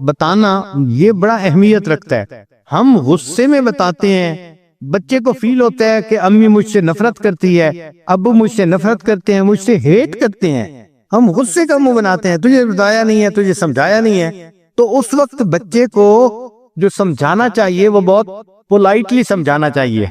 بتانا یہ بڑا اہمیت رکھتا ہے. ہم غصے میں بتاتے ہیں، بچے کو فیل ہوتا ہے کہ امی مجھ سے نفرت کرتی ہے، ابو مجھ سے نفرت کرتے ہیں، مجھ سے ہیٹ کرتے ہیں. ہم غصے کا منہ بناتے ہیں، تجھے بتایا نہیں ہے، تجھے سمجھایا نہیں ہے. تو اس وقت بچے کو جو سمجھانا چاہیے وہ بہت پولائٹلی سمجھانا چاہیے.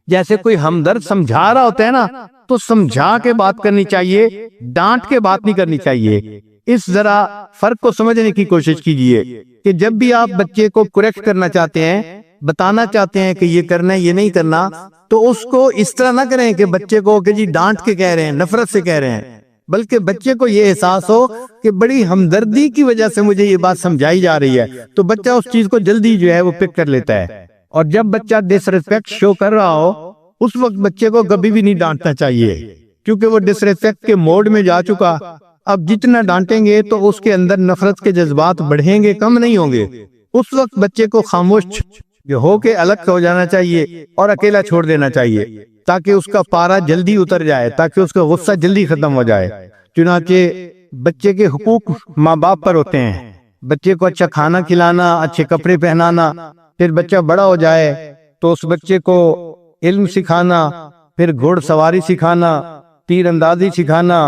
جیسے کوئی ہمدرد سمجھا رہا ہوتا ہے نا، تو سمجھا کے بات کرنی چاہیے، ڈانٹ کے بات نہیں کرنی چاہیے. اس ذرا فرق کو سمجھنے کی کوشش کیجئے کہ جب بھی آپ بچے کو کریکٹ کرنا چاہتے ہیں، بتانا چاہتے ہیں کہ یہ کرنا ہے یہ نہیں کرنا، تو اس کو اس طرح نہ کریں کہ بچے کو کہ جی ڈانٹ کے کہہ رہے ہیں، نفرت سے کہہ رہے ہیں، بلکہ بچے کو یہ احساس ہو کہ بڑی ہمدردی کی وجہ سے مجھے یہ بات سمجھائی جا رہی ہے. تو بچہ اس چیز کو جلدی جو ہے وہ پک کر لیتا ہے. اور جب بچہ ڈس ریسپیکٹ شو کر رہا ہو، اس وقت بچے کو کبھی بھی نہیں ڈانٹنا چاہیے، کیونکہ وہ ڈس ریسپیکٹ کے موڈ میں جا چکا. اب جتنا ڈانٹیں گے تو اس کے اندر نفرت کے جذبات بڑھیں گے، کم نہیں ہوں گے. اس وقت بچے کو خاموش ہو کے الگ ہو جانا چاہیے اور اکیلا چھوڑ دینا چاہیے، تاکہ اس کا پارا جلدی اتر جائے، تاکہ اس کا غصہ جلدی ختم ہو جائے. چنانچہ بچے کے حقوق ماں باپ پر ہوتے ہیں. بچے کو اچھا کھانا کھلانا، اچھے کپڑے پہنانا. پھر بچہ بڑا ہو جائے تو اس بچے کو علم سکھانا، پھر گھوڑ سواری سکھانا، تیر اندازی سکھانا،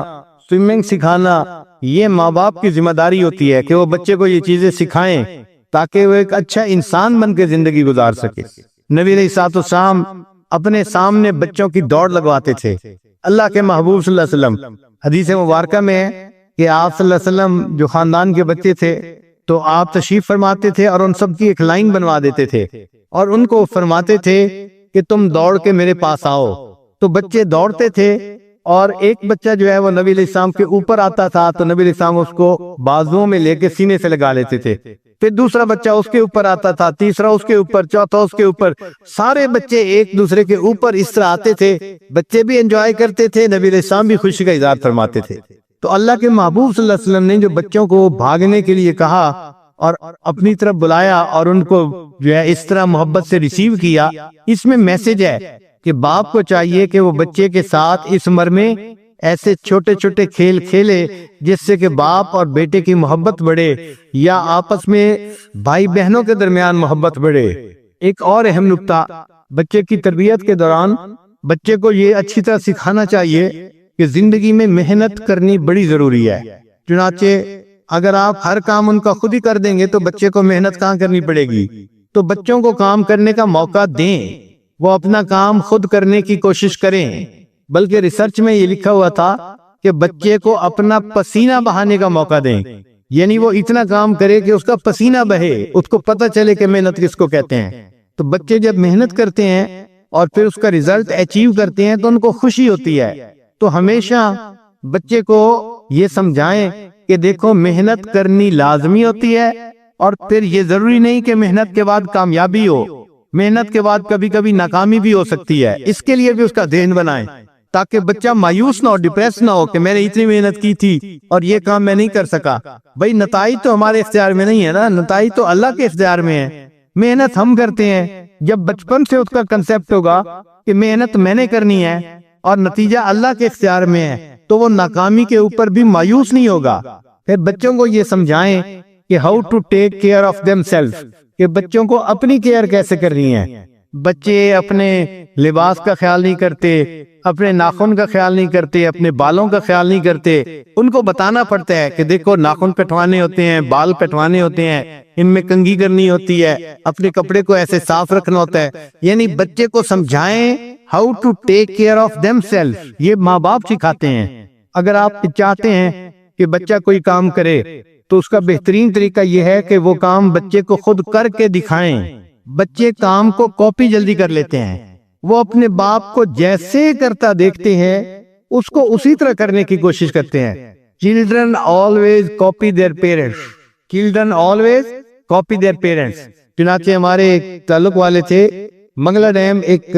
سوئمنگ سکھانا. یہ ماں باپ کی ذمہ داری ہوتی ہے کہ وہ بچے کو یہ چیزیں سکھائیں تاکہ وہ ایک اچھا انسان بن کے زندگی گزار سکے. نبی علیہ الصلوۃ والسلام اپنے سامنے بچوں کی دوڑ لگواتے تھے. اللہ کے محبوب صلی اللہ علیہ وسلم حدیث مبارکہ میں ہے کہ آپ صلی اللہ علیہ وسلم جو خاندان کے بچے تھے تو آپ تشریف فرماتے تھے اور ان سب کی ایک لائن بنوا دیتے تھے اور ان کو فرماتے تھے کہ تم دوڑ کے میرے پاس آؤ. تو بچے دوڑتے تھے اور ایک بچہ جو ہے وہ نبی علیہ السلام کے اوپر آتا تھا تو نبی علیہ السلام اس کو بازوؤں میں لے کے سینے سے لگا لیتے تھے. پھر دوسرا بچہ اس کے اوپر آتا تھا، تیسرا اس کے اوپر، چوتھا اس کے اوپر. سارے بچے ایک دوسرے کے اوپر اس طرح آتے تھے. بچے بھی انجوائے کرتے تھے، نبی علیہ السلام بھی خوشی کا اظہار فرماتے تھے. تو اللہ کے محبوب صلی اللہ علیہ وسلم نے جو بچوں کو بھاگنے کے لیے کہا اور اپنی طرف بلایا اور ان کو جو ہے اس طرح محبت سے ریسیو کیا، اس میں میسج ہے کہ باپ کو چاہیے کہ وہ بچے کے ساتھ اس عمر میں ایسے چھوٹے چھوٹے کھیل کھیلے جس سے کہ باپ اور بیٹے کی محبت بڑھے یا آپس میں بھائی بہنوں کے درمیان محبت بڑھے۔ ایک اور اہم نکتہ، بچے کی تربیت کے دوران بچے کو یہ اچھی طرح سکھانا چاہیے کہ زندگی میں محنت کرنی بڑی ضروری ہے۔ چنانچہ اگر آپ ہر کام ان کا خود ہی کر دیں گے تو بچے کو محنت کہاں کرنی پڑے گی؟ تو بچوں کو کام کرنے کا موقع دیں، وہ اپنا کام خود کرنے کی کوشش کریں۔ بلکہ ریسرچ میں یہ لکھا ہوا تھا کہ بچے کو اپنا پسینہ بہانے کا موقع دیں، یعنی وہ اتنا کام کرے کہ اس کا پسینہ بہے، اس کو پتہ چلے کہ محنت کس کو کہتے ہیں۔ تو بچے جب محنت کرتے ہیں اور پھر اس کا ریزلٹ اچیو کرتے ہیں تو ان کو خوشی ہوتی ہے۔ تو ہمیشہ بچے کو یہ سمجھائیں کہ دیکھو محنت کرنی لازمی ہوتی ہے، اور پھر یہ ضروری نہیں کہ محنت کے بعد کامیابی ہو، محنت کے بعد کبھی کبھی ناکامی بھی ہو سکتی ہے، اس کے لیے بھی اس کا ذہن بنائیں تاکہ بچہ مایوس نہ ہو، ڈپریس نہ ہو کہ میں نے اتنی محنت کی تھی اور یہ کام میں نہیں کر سکا۔ بھئی نتائج تو ہمارے اختیار میں نہیں ہے نا، نتائج تو اللہ کے اختیار میں ہے۔ محنت ہم کرتے ہیں، جب بچپن سے اس کا کنسپٹ ہوگا کہ محنت میں نے کرنی ہے اور نتیجہ اللہ کے اختیار میں ہے تو وہ ناکامی کے اوپر بھی مایوس نہیں ہوگا۔ پھر بچوں کو یہ سمجھائیں کہ how to take care of them self, کہ بچوں کو اپنی کیئر کیسے کرنی ہے۔ بچے اپنے لباس کا خیال نہیں کرتے، اپنے ناخن کا خیال نہیں کرتے، اپنے بالوں کا خیال نہیں کرتے۔ ان کو بتانا پڑتا ہے کہ دیکھو ناخن کٹوانے ہوتے ہیں، بال کٹوانے ہوتے ہیں، ان میں کنگھی کرنی ہوتی ہے، اپنے کپڑے کو ایسے صاف رکھنا ہوتا ہے۔ یعنی بچے کو سمجھائیں how to take care of them self, یہ ماں باپ سکھاتے ہیں۔ اگر آپ چاہتے ہیں کہ بچہ کوئی کام کرے تو اس کا بہترین طریقہ یہ ہے کہ وہ کام بچے کو خود کر کے دکھائیں۔ بچے کام کو کاپی جلدی کر لیتے ہیں، وہ اپنے باپ کو جیسے کرتا دیکھتے ہیں اس کو اسی طرح کرنے کی کوشش کرتے ہیں۔ Children always copy their parents. Children always copy their parents. چنانچہ ہمارے ایک تعلق والے تھے، منگلا ڈیم ایک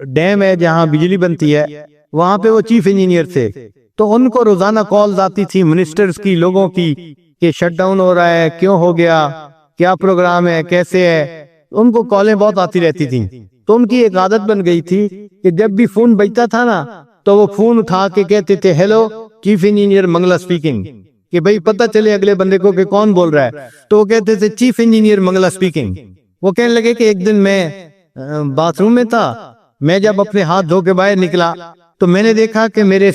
ڈیم ہے جہاں بجلی بنتی ہے، وہاں پہ وہ چیف انجینئر تھے۔ تو ان کو روزانہ کالز آتی تھی منسٹرز کی، لوگوں کی، کہ شٹ ڈاؤن ہو رہا ہے، کیوں ہو گیا، کیا پروگرام ہے، کیسے ہے۔ ان کو کالیں بہت آتی رہتی تھیں۔ تو ان کی ایک عادت بن گئی تھی کہ جب بھی فون بجتا تھا نا تو وہ فون اٹھا کے کہتے تھے hello chief engineer Mangla speaking, کہ بھئی پتہ چلے اگلے بندے کو کہ کون بول رہا ہے۔ تو وہ کہتے تھے چیف انجینئر منگلا اسپیکنگ۔ وہ کہنے لگے کہ ایک دن میں باتھ روم میں تھا، میں جب اپنے ہاتھ دھو کے باہر نکلا تو میں نے دیکھا کہ میرے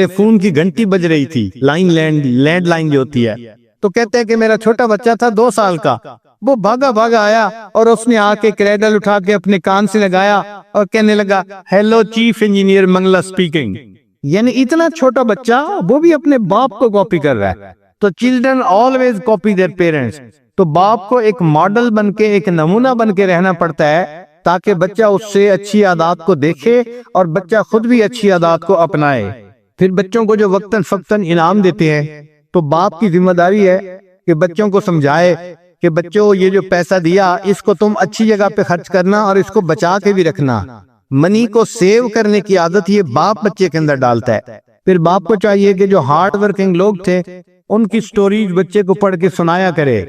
فون کی گھنٹی بج رہی تھی، لینڈ لائن جو ہوتی ہے۔ تو کہتے ہیں کہ میرا چھوٹا بچہ تھا 2 سال کا، وہ بھاگا آیا اور اس نے آ کے کریڈل اٹھا کے اپنے کان سے لگایا اور کہنے لگا hello chief engineer Mangla speaking. یعنی اتنا چھوٹا بچہ وہ بھی اپنے باپ کو کاپی کر رہا ہے۔ تو children always copy their parents. تو باپ کو ایک ماڈل بن کے، ایک نمونہ بن کے رہنا پڑتا ہے تاکہ بچہ اس سے اچھی عادات کو دیکھے اور بچہ خود بھی اچھی عادات کو اپنائے۔ پھر بچوں کو جو وقتاً فوقتاً انعام دیتے ہیں تو باپ کی ذمہ داری ہے کہ بچوں کو سمجھائے کہ بچوں یہ جو پیسہ دیا اس کو تم اچھی جگہ پہ خرچ کرنا اور اس کو بچا کے بھی رکھنا۔ منی کو سیو کرنے کی عادت یہ باپ بچے کے اندر ڈالتا ہے۔ پھر باپ کو چاہیے کہ جو ہارڈ ورکنگ لوگ تھے ان کی سٹوریز بچے کو پڑھ کے سنایا کرے۔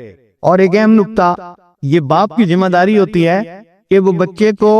اور ایک اہم نکتہ، یہ باپ کی ذمہ داری ہوتی ہے کہ وہ بچے کو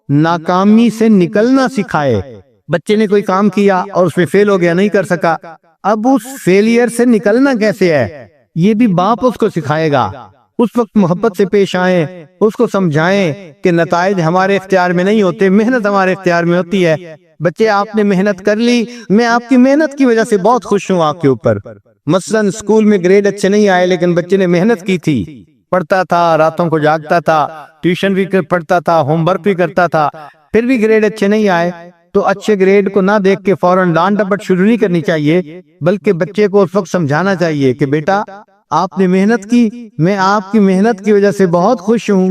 ناکامی سے نکلنا سکھائے۔ بچے نے کوئی کام کیا اور اس میں فیل ہو گیا، نہیں کر سکا، اب اس فیلئر سے نکلنا کیسے ہے یہ بھی باپ اس کو سکھائے گا۔ اس وقت محبت سے پیش آئیں، اس کو سمجھائیں کہ نتائج ہمارے اختیار میں نہیں ہوتے، محنت ہمارے اختیار میں ہوتی ہے۔ بچے آپ نے محنت کر لی، میں آپ کی محنت کی وجہ سے بہت خوش ہوں آپ کے اوپر۔ مثلا اسکول میں گریڈ اچھے نہیں آئے لیکن بچے نے محنت کی تھی، پڑھتا تھا، راتوں کو جاگتا تھا، ٹیوشن بھی پڑھتا تھا، ہوم ورک بھی کرتا تھا، پھر بھی گریڈ اچھے نہیں آئے تو اچھے گریڈ کو نہ دیکھ کے فوراً ڈانٹ ڈپٹ شروع نہیں کرنی چاہیے، بلکہ بچے کو اس وقت سمجھانا چاہیے کہ بیٹا آپ نے محنت کی، میں آپ کی محنت کی وجہ سے بہت خوش ہوں،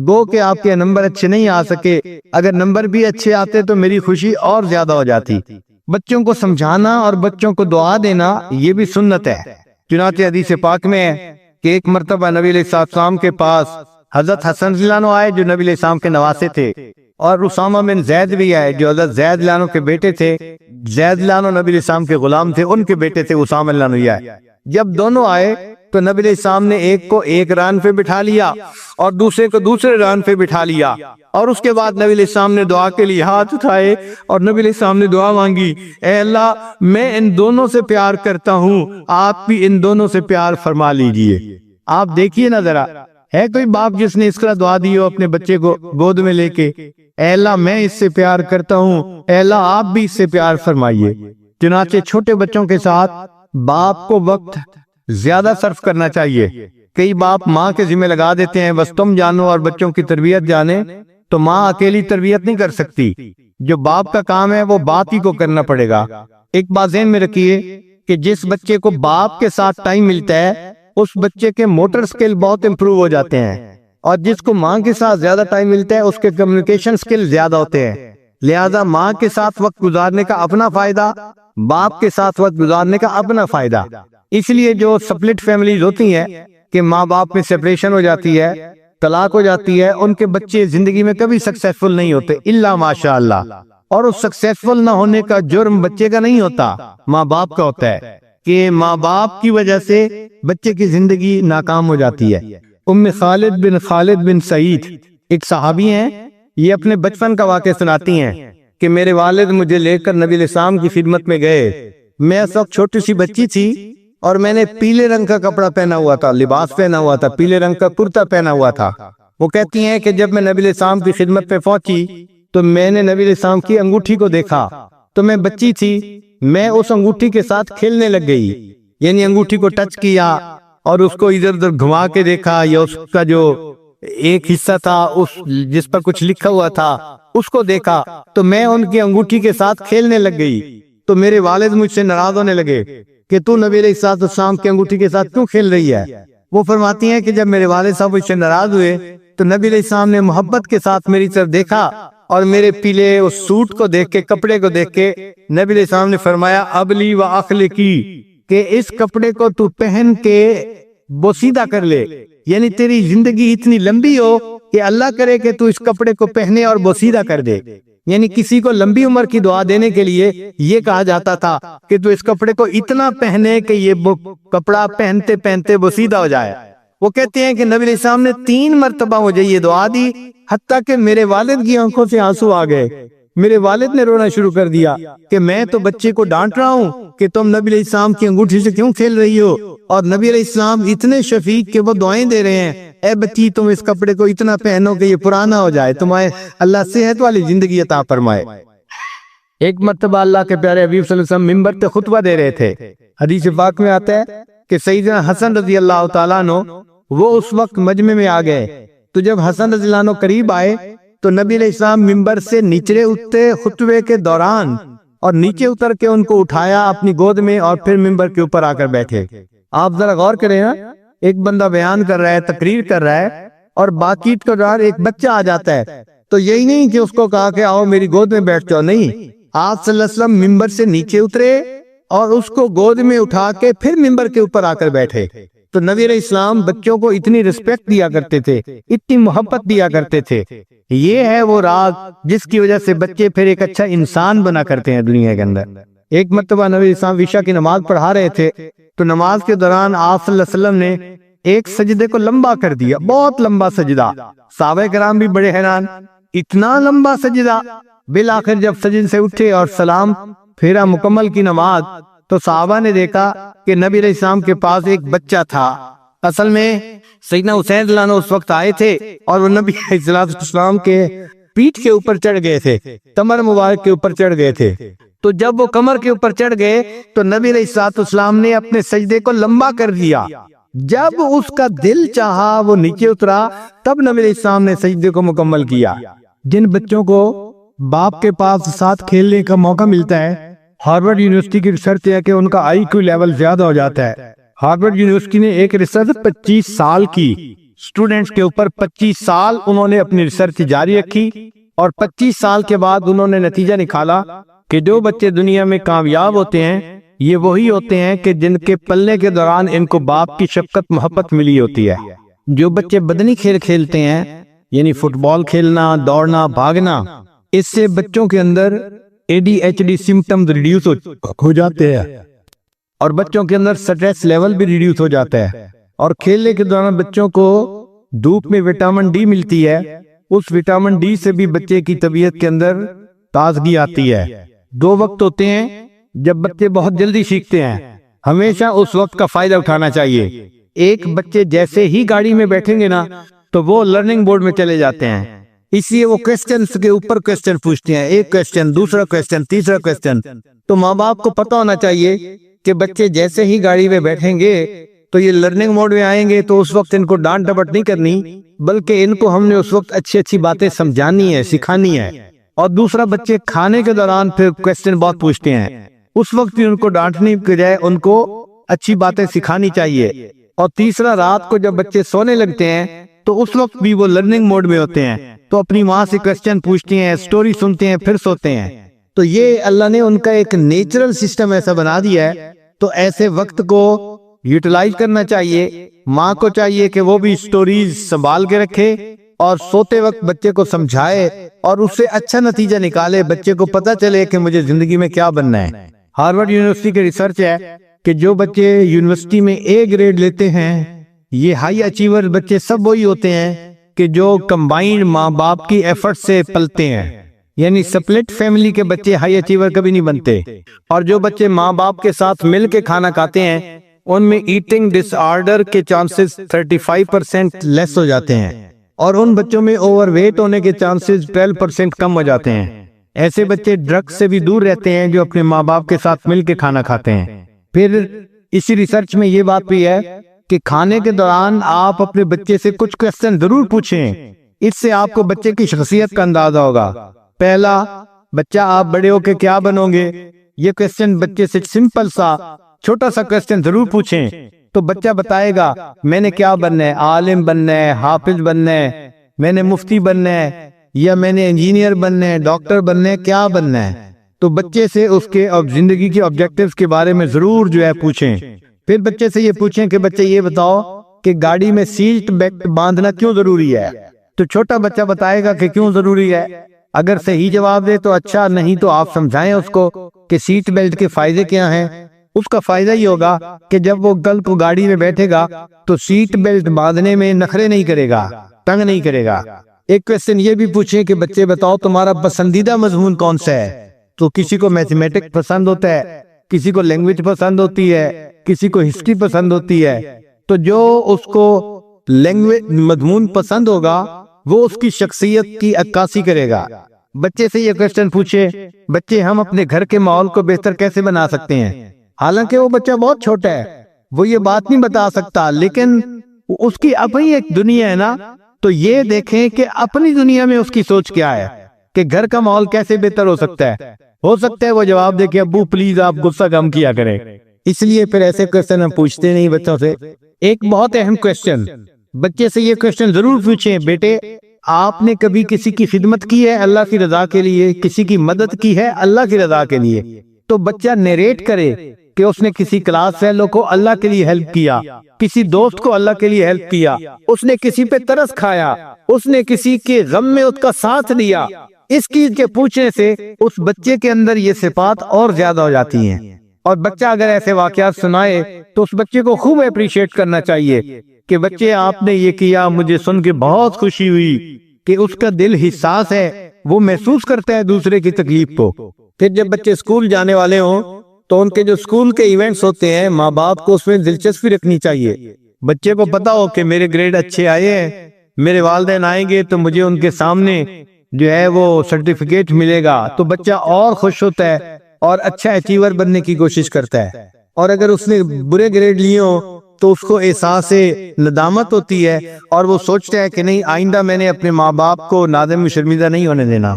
گو کہ آپ کے نمبر اچھے نہیں آ سکے، اگر نمبر بھی اچھے آتے تو میری خوشی اور زیادہ ہو جاتی۔ بچوں کو سمجھانا اور بچوں کو دعا دینا یہ بھی سنت ہے۔ چنانچہ حدیث پاک میں ہے کہ ایک مرتبہ نبی علیہ السلام کے پاس حضرت حسن رضی اللہ عنہ آئے جو نبی علیہ السلام کے نواسے تھے، اور اسامہ بن زید بھی آئے جو حضرت زید رضی اللہ عنہ کے بیٹے تھے۔ زید رضی اللہ عنہ نبی علیہ السلام کے غلام تھے، ان کے بیٹے تھے اسامہ رضی اللہ عنہ آئے۔ جب دونوں آئے تو نبی علیہ السلام نے ایک کو ایک ران پہ بٹھا لیا اور دوسرے کو دوسرے ران پہ بٹھا لیا، اور اس کے بعد نبی علیہ السلام نے دعا کے لیے ہاتھ اٹھائے اور نبی علیہ السلام نے دعا مانگی، اے اللہ میں ان دونوں سے پیار کرتا ہوں، آپ بھی ان دونوں سے پیار فرما لیجئے۔ آپ دیکھیے نا ذرا، ہے کوئی باپ جس نے اس طرح دعا دی ہو اپنے بچے کو گود میں لے کے، اے اللہ میں اس سے پیار کرتا ہوں، اے اللہ آپ بھی اس سے پیار فرمائیے۔ چنانچہ چھوٹے بچوں کے ساتھ باپ کو وقت زیادہ صرف کرنا چاہیے۔ کئی باپ ماں کے ذمہ لگا دیتے ہیں بس تم جانو اور بچوں کی تربیت جانے، تو ماں اکیلی تربیت نہیں کر سکتی، جو باپ کا کام ہے وہ باپ ہی کو کرنا پڑے گا۔ ایک بات ذہن میں رکھیے کہ جس بچے کو باپ کے ساتھ ٹائم ملتا ہے اس بچے کے موٹر سکل بہت امپروو ہو جاتے ہیں، اور جس کو ماں کے ساتھ زیادہ ٹائم ملتا ہے اس کے کمیونیکیشن سکل زیادہ ہوتے ہیں۔ لہذا ماں کے ساتھ وقت گزارنے کا اپنا فائدہ، باپ کے ساتھ وقت گزارنے کا اپنا فائدہ۔ اس لیے جو سپلٹ فیملیز ہوتی ہیں کہ ماں باپ میں سیپریشن ہو جاتی ہے، طلاق ہو جاتی ہے، ان کے بچے زندگی میں کبھی سکسیسفل نہیں ہوتے الا ماشاء اللہ، اور اس سکسیسفل نہ ہونے کا جرم بچے کا نہیں ہوتا، ماں باپ کا ہوتا ہے، کہ ماں باپ کی وجہ سے بچے کی زندگی ناکام ہو جاتی ہے۔ خالد بن سعید ایک صحابی ہیں، یہ اپنے بچپن کا واقعہ سناتی ہیں کہ میرے والد مجھے لے کر نبی علیہ السلام کی خدمت میں گئے، میں اس وقت چھوٹی سی بچی تھی اور میں نے پیلے رنگ کا کپڑا پہنا ہوا تھا، لباس پہنا ہوا تھا، پیلے رنگ کا کرتا پہنا ہوا تھا۔ وہ کہتی ہیں کہ جب میں نبی علیہ السلام کی خدمت پہ پہنچی تو میں نے نبی علیہ السلام کی انگوٹھی کو دیکھا، تو میں بچی تھی، میں اس انگوٹھی کے ساتھ کھیلنے لگ گئی، یعنی انگوٹھی کو ٹچ کیا اور اس کو ادھر ادھر گھما کے دیکھا، یا اس کا جو ایک حصہ تھا جس پر کچھ لکھا ہوا تھا اس کو دیکھا، تو میں ان کی انگوٹھی کے ساتھ کھیلنے لگ گئی۔ تو میرے والد مجھ سے ناراض ہونے لگے کہ تو نبی علیہ السلام کی انگوٹھی کے ساتھ کیوں کھیل رہی ہے؟ وہ فرماتی ہیں کہ جب میرے والد صاحب مجھ سے ناراض ہوئے تو نبی علیہ السلام نے محبت کے ساتھ میری طرف دیکھا اور میرے پیلے اس سوٹ کو دیکھ کے، کپڑے کو دیکھ کے نبی علیہ السلام نے فرمایا ابلی و اخلقی، کہ اس کپڑے کو تو پہن کے بوسیدہ کر لے، یعنی تیری زندگی اتنی لمبی ہو کہ اللہ کرے کہ تو اس کپڑے کو پہنے اور بوسیدہ کر دے۔ یعنی کسی کو لمبی عمر کی دعا دینے کے لیے یہ کہا جاتا تھا کہ تو اس کپڑے کو اتنا پہنے کہ یہ کپڑا پہنتے پہنتے بوسیدہ ہو جائے۔ وہ کہتے ہیں کہ نبی علیہ السلام نے 3 مرتبہ مجھے یہ دعا دی، حتیٰ کہ میرے والد کی آنکھوں سے آنسو آ گئے۔ میرے والد نے رونا شروع کر دیا کہ میں تو بچے کو ڈانٹ رہا ہوں کہ تم نبی علیہ السلام کی انگوٹھی سے کیوں کھیل رہی ہو، اور نبی علیہ السلام اتنے شفیق کہ وہ دعائیں دے رہے ہیں، اے بچی تم اس کپڑے کو اتنا پہنو کہ یہ پرانا ہو جائے، تمہیں اللہ صحت والی زندگی عطا فرمائے۔ ایک مرتبہ اللہ کے پیارے حبیب صلی اللہ علیہ وسلم منبر پہ خطبہ دے رہے تھے، حدیث پاک میں آتا ہے کہ سیدنا حسن رضی اللہ تعالیٰ عنہ وہ اس وقت مجمع میں آ گئے، تو جب حسن رضی اللہ عنہ قریب آئے تو نبی علیہ السلام منبر سے نیچے اترے خطبے کے دوران، اور نیچے اتر کے ان کو اٹھایا اپنی گود میں اور پھر منبر کے اوپر آ کر بیٹھے۔ آپ ذرا غور کریں نا، ایک بندہ بیان کر رہا ہے، تقریر کر رہا ہے، اور باقی کے دوران ایک بچہ آ جاتا ہے، تو یہی نہیں کہ اس کو کہا کہ آؤ میری گود میں بیٹھ جاؤ، نہیں، آپ صلی اللہ علیہ وسلم منبر سے نیچے اترے اور اس کو گود میں اٹھا کے پھر منبر کے اوپر آ کر بیٹھے۔ تو نبی علیہ السلام بچوں کو اتنی رسپیکٹ دیا کرتے تھے، اتنی محبت دیا کرتے تھے۔ یہ ہے وہ راز جس کی وجہ سے بچے پھر ایک اچھا انسان بنا کرتے ہیں دنیا کے اندر۔ ایک مرتبہ نبی علیہ السلام عشاء کی نماز پڑھا رہے تھے، تو نماز کے دوران آپ صلی اللہ علیہ وسلم نے ایک سجدے کو لمبا کر دیا، بہت لمبا سجدہ۔ صحابہ کرام بھی بڑے حیران، اتنا لمبا سجدہ۔ بالآخر جب سجدے سے اٹھے اور سلام پھیرا مکمل کی نماز، تو صحابہ نے دیکھا کہ نبی علیہ السلام کے پاس ایک بچہ تھا۔ اصل میں سیدنا حسین رضی اللہ عنہ اس وقت آئے تھے اور وہ نبی علیہ السلام کے پیٹھ کے اوپر چڑھ گئے تھے، کمر مبارک کے اوپر چڑھ گئے تھے۔ تو جب وہ کمر کے اوپر چڑھ گئے تو نبی علیہ السلام نے اپنے سجدے کو لمبا کر دیا۔ جب اس کا دل چاہا وہ نیچے اترا، تب نبی علیہ السلام نے سجدے کو مکمل کیا۔ جن بچوں کو باپ کے پاس ساتھ کھیلنے کا موقع ملتا ہے، ہارورڈ یونیورسٹی کی ریسرچ ہے کہ ان کا آئی کیو لیول زیادہ ہو جاتا ہے۔ ہارورڈ یونیورسٹی نے ایک ریسرچ 25 سال کی اسٹوڈنٹس کے اوپر، 25 سال انہوں نے اپنی ریسرچ جاری رکھی، اور 25 سال کے بعد انہوں نے نتیجہ نکالا کہ جو بچے دنیا میں کامیاب ہوتے ہیں یہ وہی ہوتے ہیں کہ جن کے پلنے کے دوران ان کو باپ کی شفقت محبت ملی ہوتی ہے۔ جو بچے بدنی کھیل کھیلتے ہیں، یعنی فٹ بال کھیلنا، دوڑنا، بھاگنا، اس سے بچوں کے اندر ADHD سمپٹمز ریڈیوس ہو جاتے ہیں، اور بچوں کے اندر سٹریس لیول بھی ریڈیوس ہو جاتا ہے۔ اور کھیلنے کے دوران بچوں کو دھوپ میں وٹامن ڈی ملتی ہے، اس وٹامن ڈی سے بھی بچے کی طبیعت کے اندر تازگی آتی ہے۔ 2 وقت ہوتے ہیں جب بچے بہت جلدی سیکھتے ہیں، ہمیشہ اس وقت کا فائدہ اٹھانا چاہیے۔ ایک بچے جیسے ہی گاڑی میں بیٹھیں گے نا تو وہ لرننگ موڈ میں چلے جاتے ہیں، اس لیے وہ کوسچنز کے اوپر کوسچن پوچھتے ہیں، ایک کوسچن، دوسرا کوسچن، تیسرا کوسچن۔ تو ماں باپ کو پتہ ہونا چاہیے کہ بچے جیسے ہی گاڑی میں بیٹھیں گے تو یہ لرننگ موڈ میں آئیں گے، تو اس وقت ان کو ڈانٹ ڈپٹ نہیں کرنی، بلکہ ان کو ہم نے اس وقت اچھی اچھی باتیں سمجھانی ہے، سکھانی ہے۔ اور دوسرا، بچے کھانے کے دوران پھر کوسچن بہت پوچھتے ہیں، اس وقت بھی ان کو ڈانٹنے کے بجائے ان کو اچھی باتیں سکھانی چاہیے۔ اور تیسرا، رات کو جب بچے سونے لگتے ہیں تو اس وقت بھی وہ لرننگ موڈ میں ہوتے ہیں، تو اپنی ماں سے کوسچن پوچھتے ہیں، سٹوری سنتے ہیں، پھر سوتے ہیں۔ تو یہ اللہ نے ان کا ایک نیچرل سسٹم ایسا بنا دیا ہے، تو ایسے وقت کو یوٹیلائز کرنا چاہیے۔ ماں کو چاہیے کہ وہ بھی سٹوریز سنبھال کے رکھے اور سوتے وقت بچے کو سمجھائے اور اس سے اچھا نتیجہ نکالے، بچے کو پتہ چلے کہ مجھے زندگی میں کیا بننا ہے۔ ہارورڈ یونیورسٹی کے ریسرچ ہے کہ جو بچے یونیورسٹی میں اے گریڈ لیتے ہیں، یہ ہائی اچیور بچے سب وہی ہوتے ہیں کہ جو کمبائنڈ ماں باپ کی ایفرٹ سے پلتے ہیں، یعنی سپلٹ فیملی کے بچے ہائی اچیور کبھی نہیں بنتے۔ اور جو بچے ماں باپ کے ساتھ مل کے کھانا کھاتے ہیں، ان میں ایٹنگ ڈس آرڈر کے چانسز 35% لیس ہو جاتے ہیں، اور ان بچوں میں اوور ویٹ ہونے کے چانسز 12% کم ہو جاتے ہیں۔ ایسے بچے ڈرگ سے بھی دور رہتے ہیں جو اپنے ماں باپ کے ساتھ مل کے کھانا کھاتے ہیں۔ پھر اسی ریسرچ میں یہ بات بھی ہے کہ کھانے کے دوران آپ اپنے بچے سے کچھ کوسچن ضرور پوچھیں، اس سے آپ کو بچے کی شخصیت کا اندازہ ہوگا۔ پہلا، بچہ آپ بڑے ہو کے کیا بنو گے؟ یہ کوسچن بچے سے سمپل سا چھوٹا سا کوسچن ضرور پوچھیں، تو بچہ بتائے گا میں نے کیا بننا ہے، عالم بننا ہے، حافظ بننا ہے، میں نے مفتی بننا ہے، یا میں نے انجینئر بننا ہے، ڈاکٹر بننا ہے، کیا بننا ہے۔ تو بچے سے اس کے زندگی کے آبجیکٹیوز کے بارے میں ضرور پوچھیں۔ پھر بچے سے یہ پوچھیں کہ بچے یہ بتاؤ کہ گاڑی میں سیٹ بیلٹ باندھنا کیوں ضروری ہے؟ تو چھوٹا بچہ بتائے گا کہ کیوں ضروری ہے۔ اگر صحیح جواب دے تو اچھا، نہیں تو آپ سمجھائیں اس کو کہ سیٹ بیلٹ کے فائدے کیا ہیں۔ اس کا فائدہ یہ ہوگا کہ جب وہ کل کو گاڑی میں بیٹھے گا تو سیٹ بیلٹ باندھنے میں نخرے نہیں کرے گا، تنگ نہیں کرے گا۔ ایک کوسچن یہ بھی پوچھیں کہ بچے بتاؤ تمہارا پسندیدہ مضمون کون سا ہے؟ تو کسی کو میتھمیٹک پسند ہوتا ہے، کسی کو لینگویج پسند ہوتی ہے، کسی کو ہسٹری پسند ہوتی ہے۔ تو جو اس کو لینگویج مضمون پسند ہوگا وہ اس کی شخصیت کی عکاسی کرے گا۔ بچے سے یہ کوسچن پوچھے، بچے ہم اپنے گھر کے ماحول کو بہتر کیسے بنا سکتے ہیں؟ حالانکہ وہ بچہ بہت چھوٹا ہے، وہ یہ بات نہیں بتا سکتا، لیکن اس کی اپنی ایک دنیا ہے نا، تو یہ دیکھیں کہ اپنی دنیا میں اس کی سوچ کیا ہے کہ گھر کا ماحول کیسے بہتر ہو سکتا ہے وہ جواب دے کہ ابو پلیز آپ غصہ کم کیا کریں۔ اس لیے پھر ایسے کوسچن ہم پوچھتے نہیں بچوں سے۔ ایک بہت اہم کوسچن، بچے سے یہ کوسچن ضرور پوچھیں، بیٹے آپ نے کبھی کسی کی خدمت کی ہے اللہ کی رضا کے لیے، کسی کی مدد کی ہے اللہ کی رضا کے لیے؟ تو بچہ نیریٹ کرے کہ اس نے کسی کلاس فیلو کو اللہ کے لیے ہیلپ کیا، کسی دوست کو اللہ کے لیے ہیلپ کیا، اس نے کسی پہ ترس کھایا، اس نے کسی کے غم میں اس کا ساتھ دیا۔ اس چیز کے پوچھنے سے اس بچے کے اندر یہ صفات اور زیادہ ہو جاتی ہیں، اور بچہ اگر ایسے واقعات سنائے تو اس بچے کو خوب اپریشیٹ کرنا چاہیے کہ بچے آپ نے یہ کیا، مجھے سن کے بہت خوشی ہوئی کہ اس کا دل حساس ہے، وہ محسوس کرتا ہے دوسرے کی تکلیف کو۔ پھر جب بچے اسکول جانے والے ہوں تو ان کے جو اسکول کے ایونٹس ہوتے ہیں، ماں باپ کو اس میں دلچسپی رکھنی چاہیے۔ بچے کو پتا ہو کہ میرے گریڈ اچھے آئے ہیں، میرے والدین آئیں گے تو مجھے ان کے سامنے جو ہے وہ سرٹیفکیٹ ملے گا، تو بچہ اور خوش ہوتا ہے اور اچھا اچیور بننے کی کوشش کرتا ہے۔ اور اگر اس نے برے گریڈ لیے ہوں تو اس کو احساس ندامت ہوتی ہے اور وہ سوچتا ہے کہ نہیں، آئندہ میں نے اپنے ماں باپ کو نادم و شرمندہ نہیں ہونے دینا۔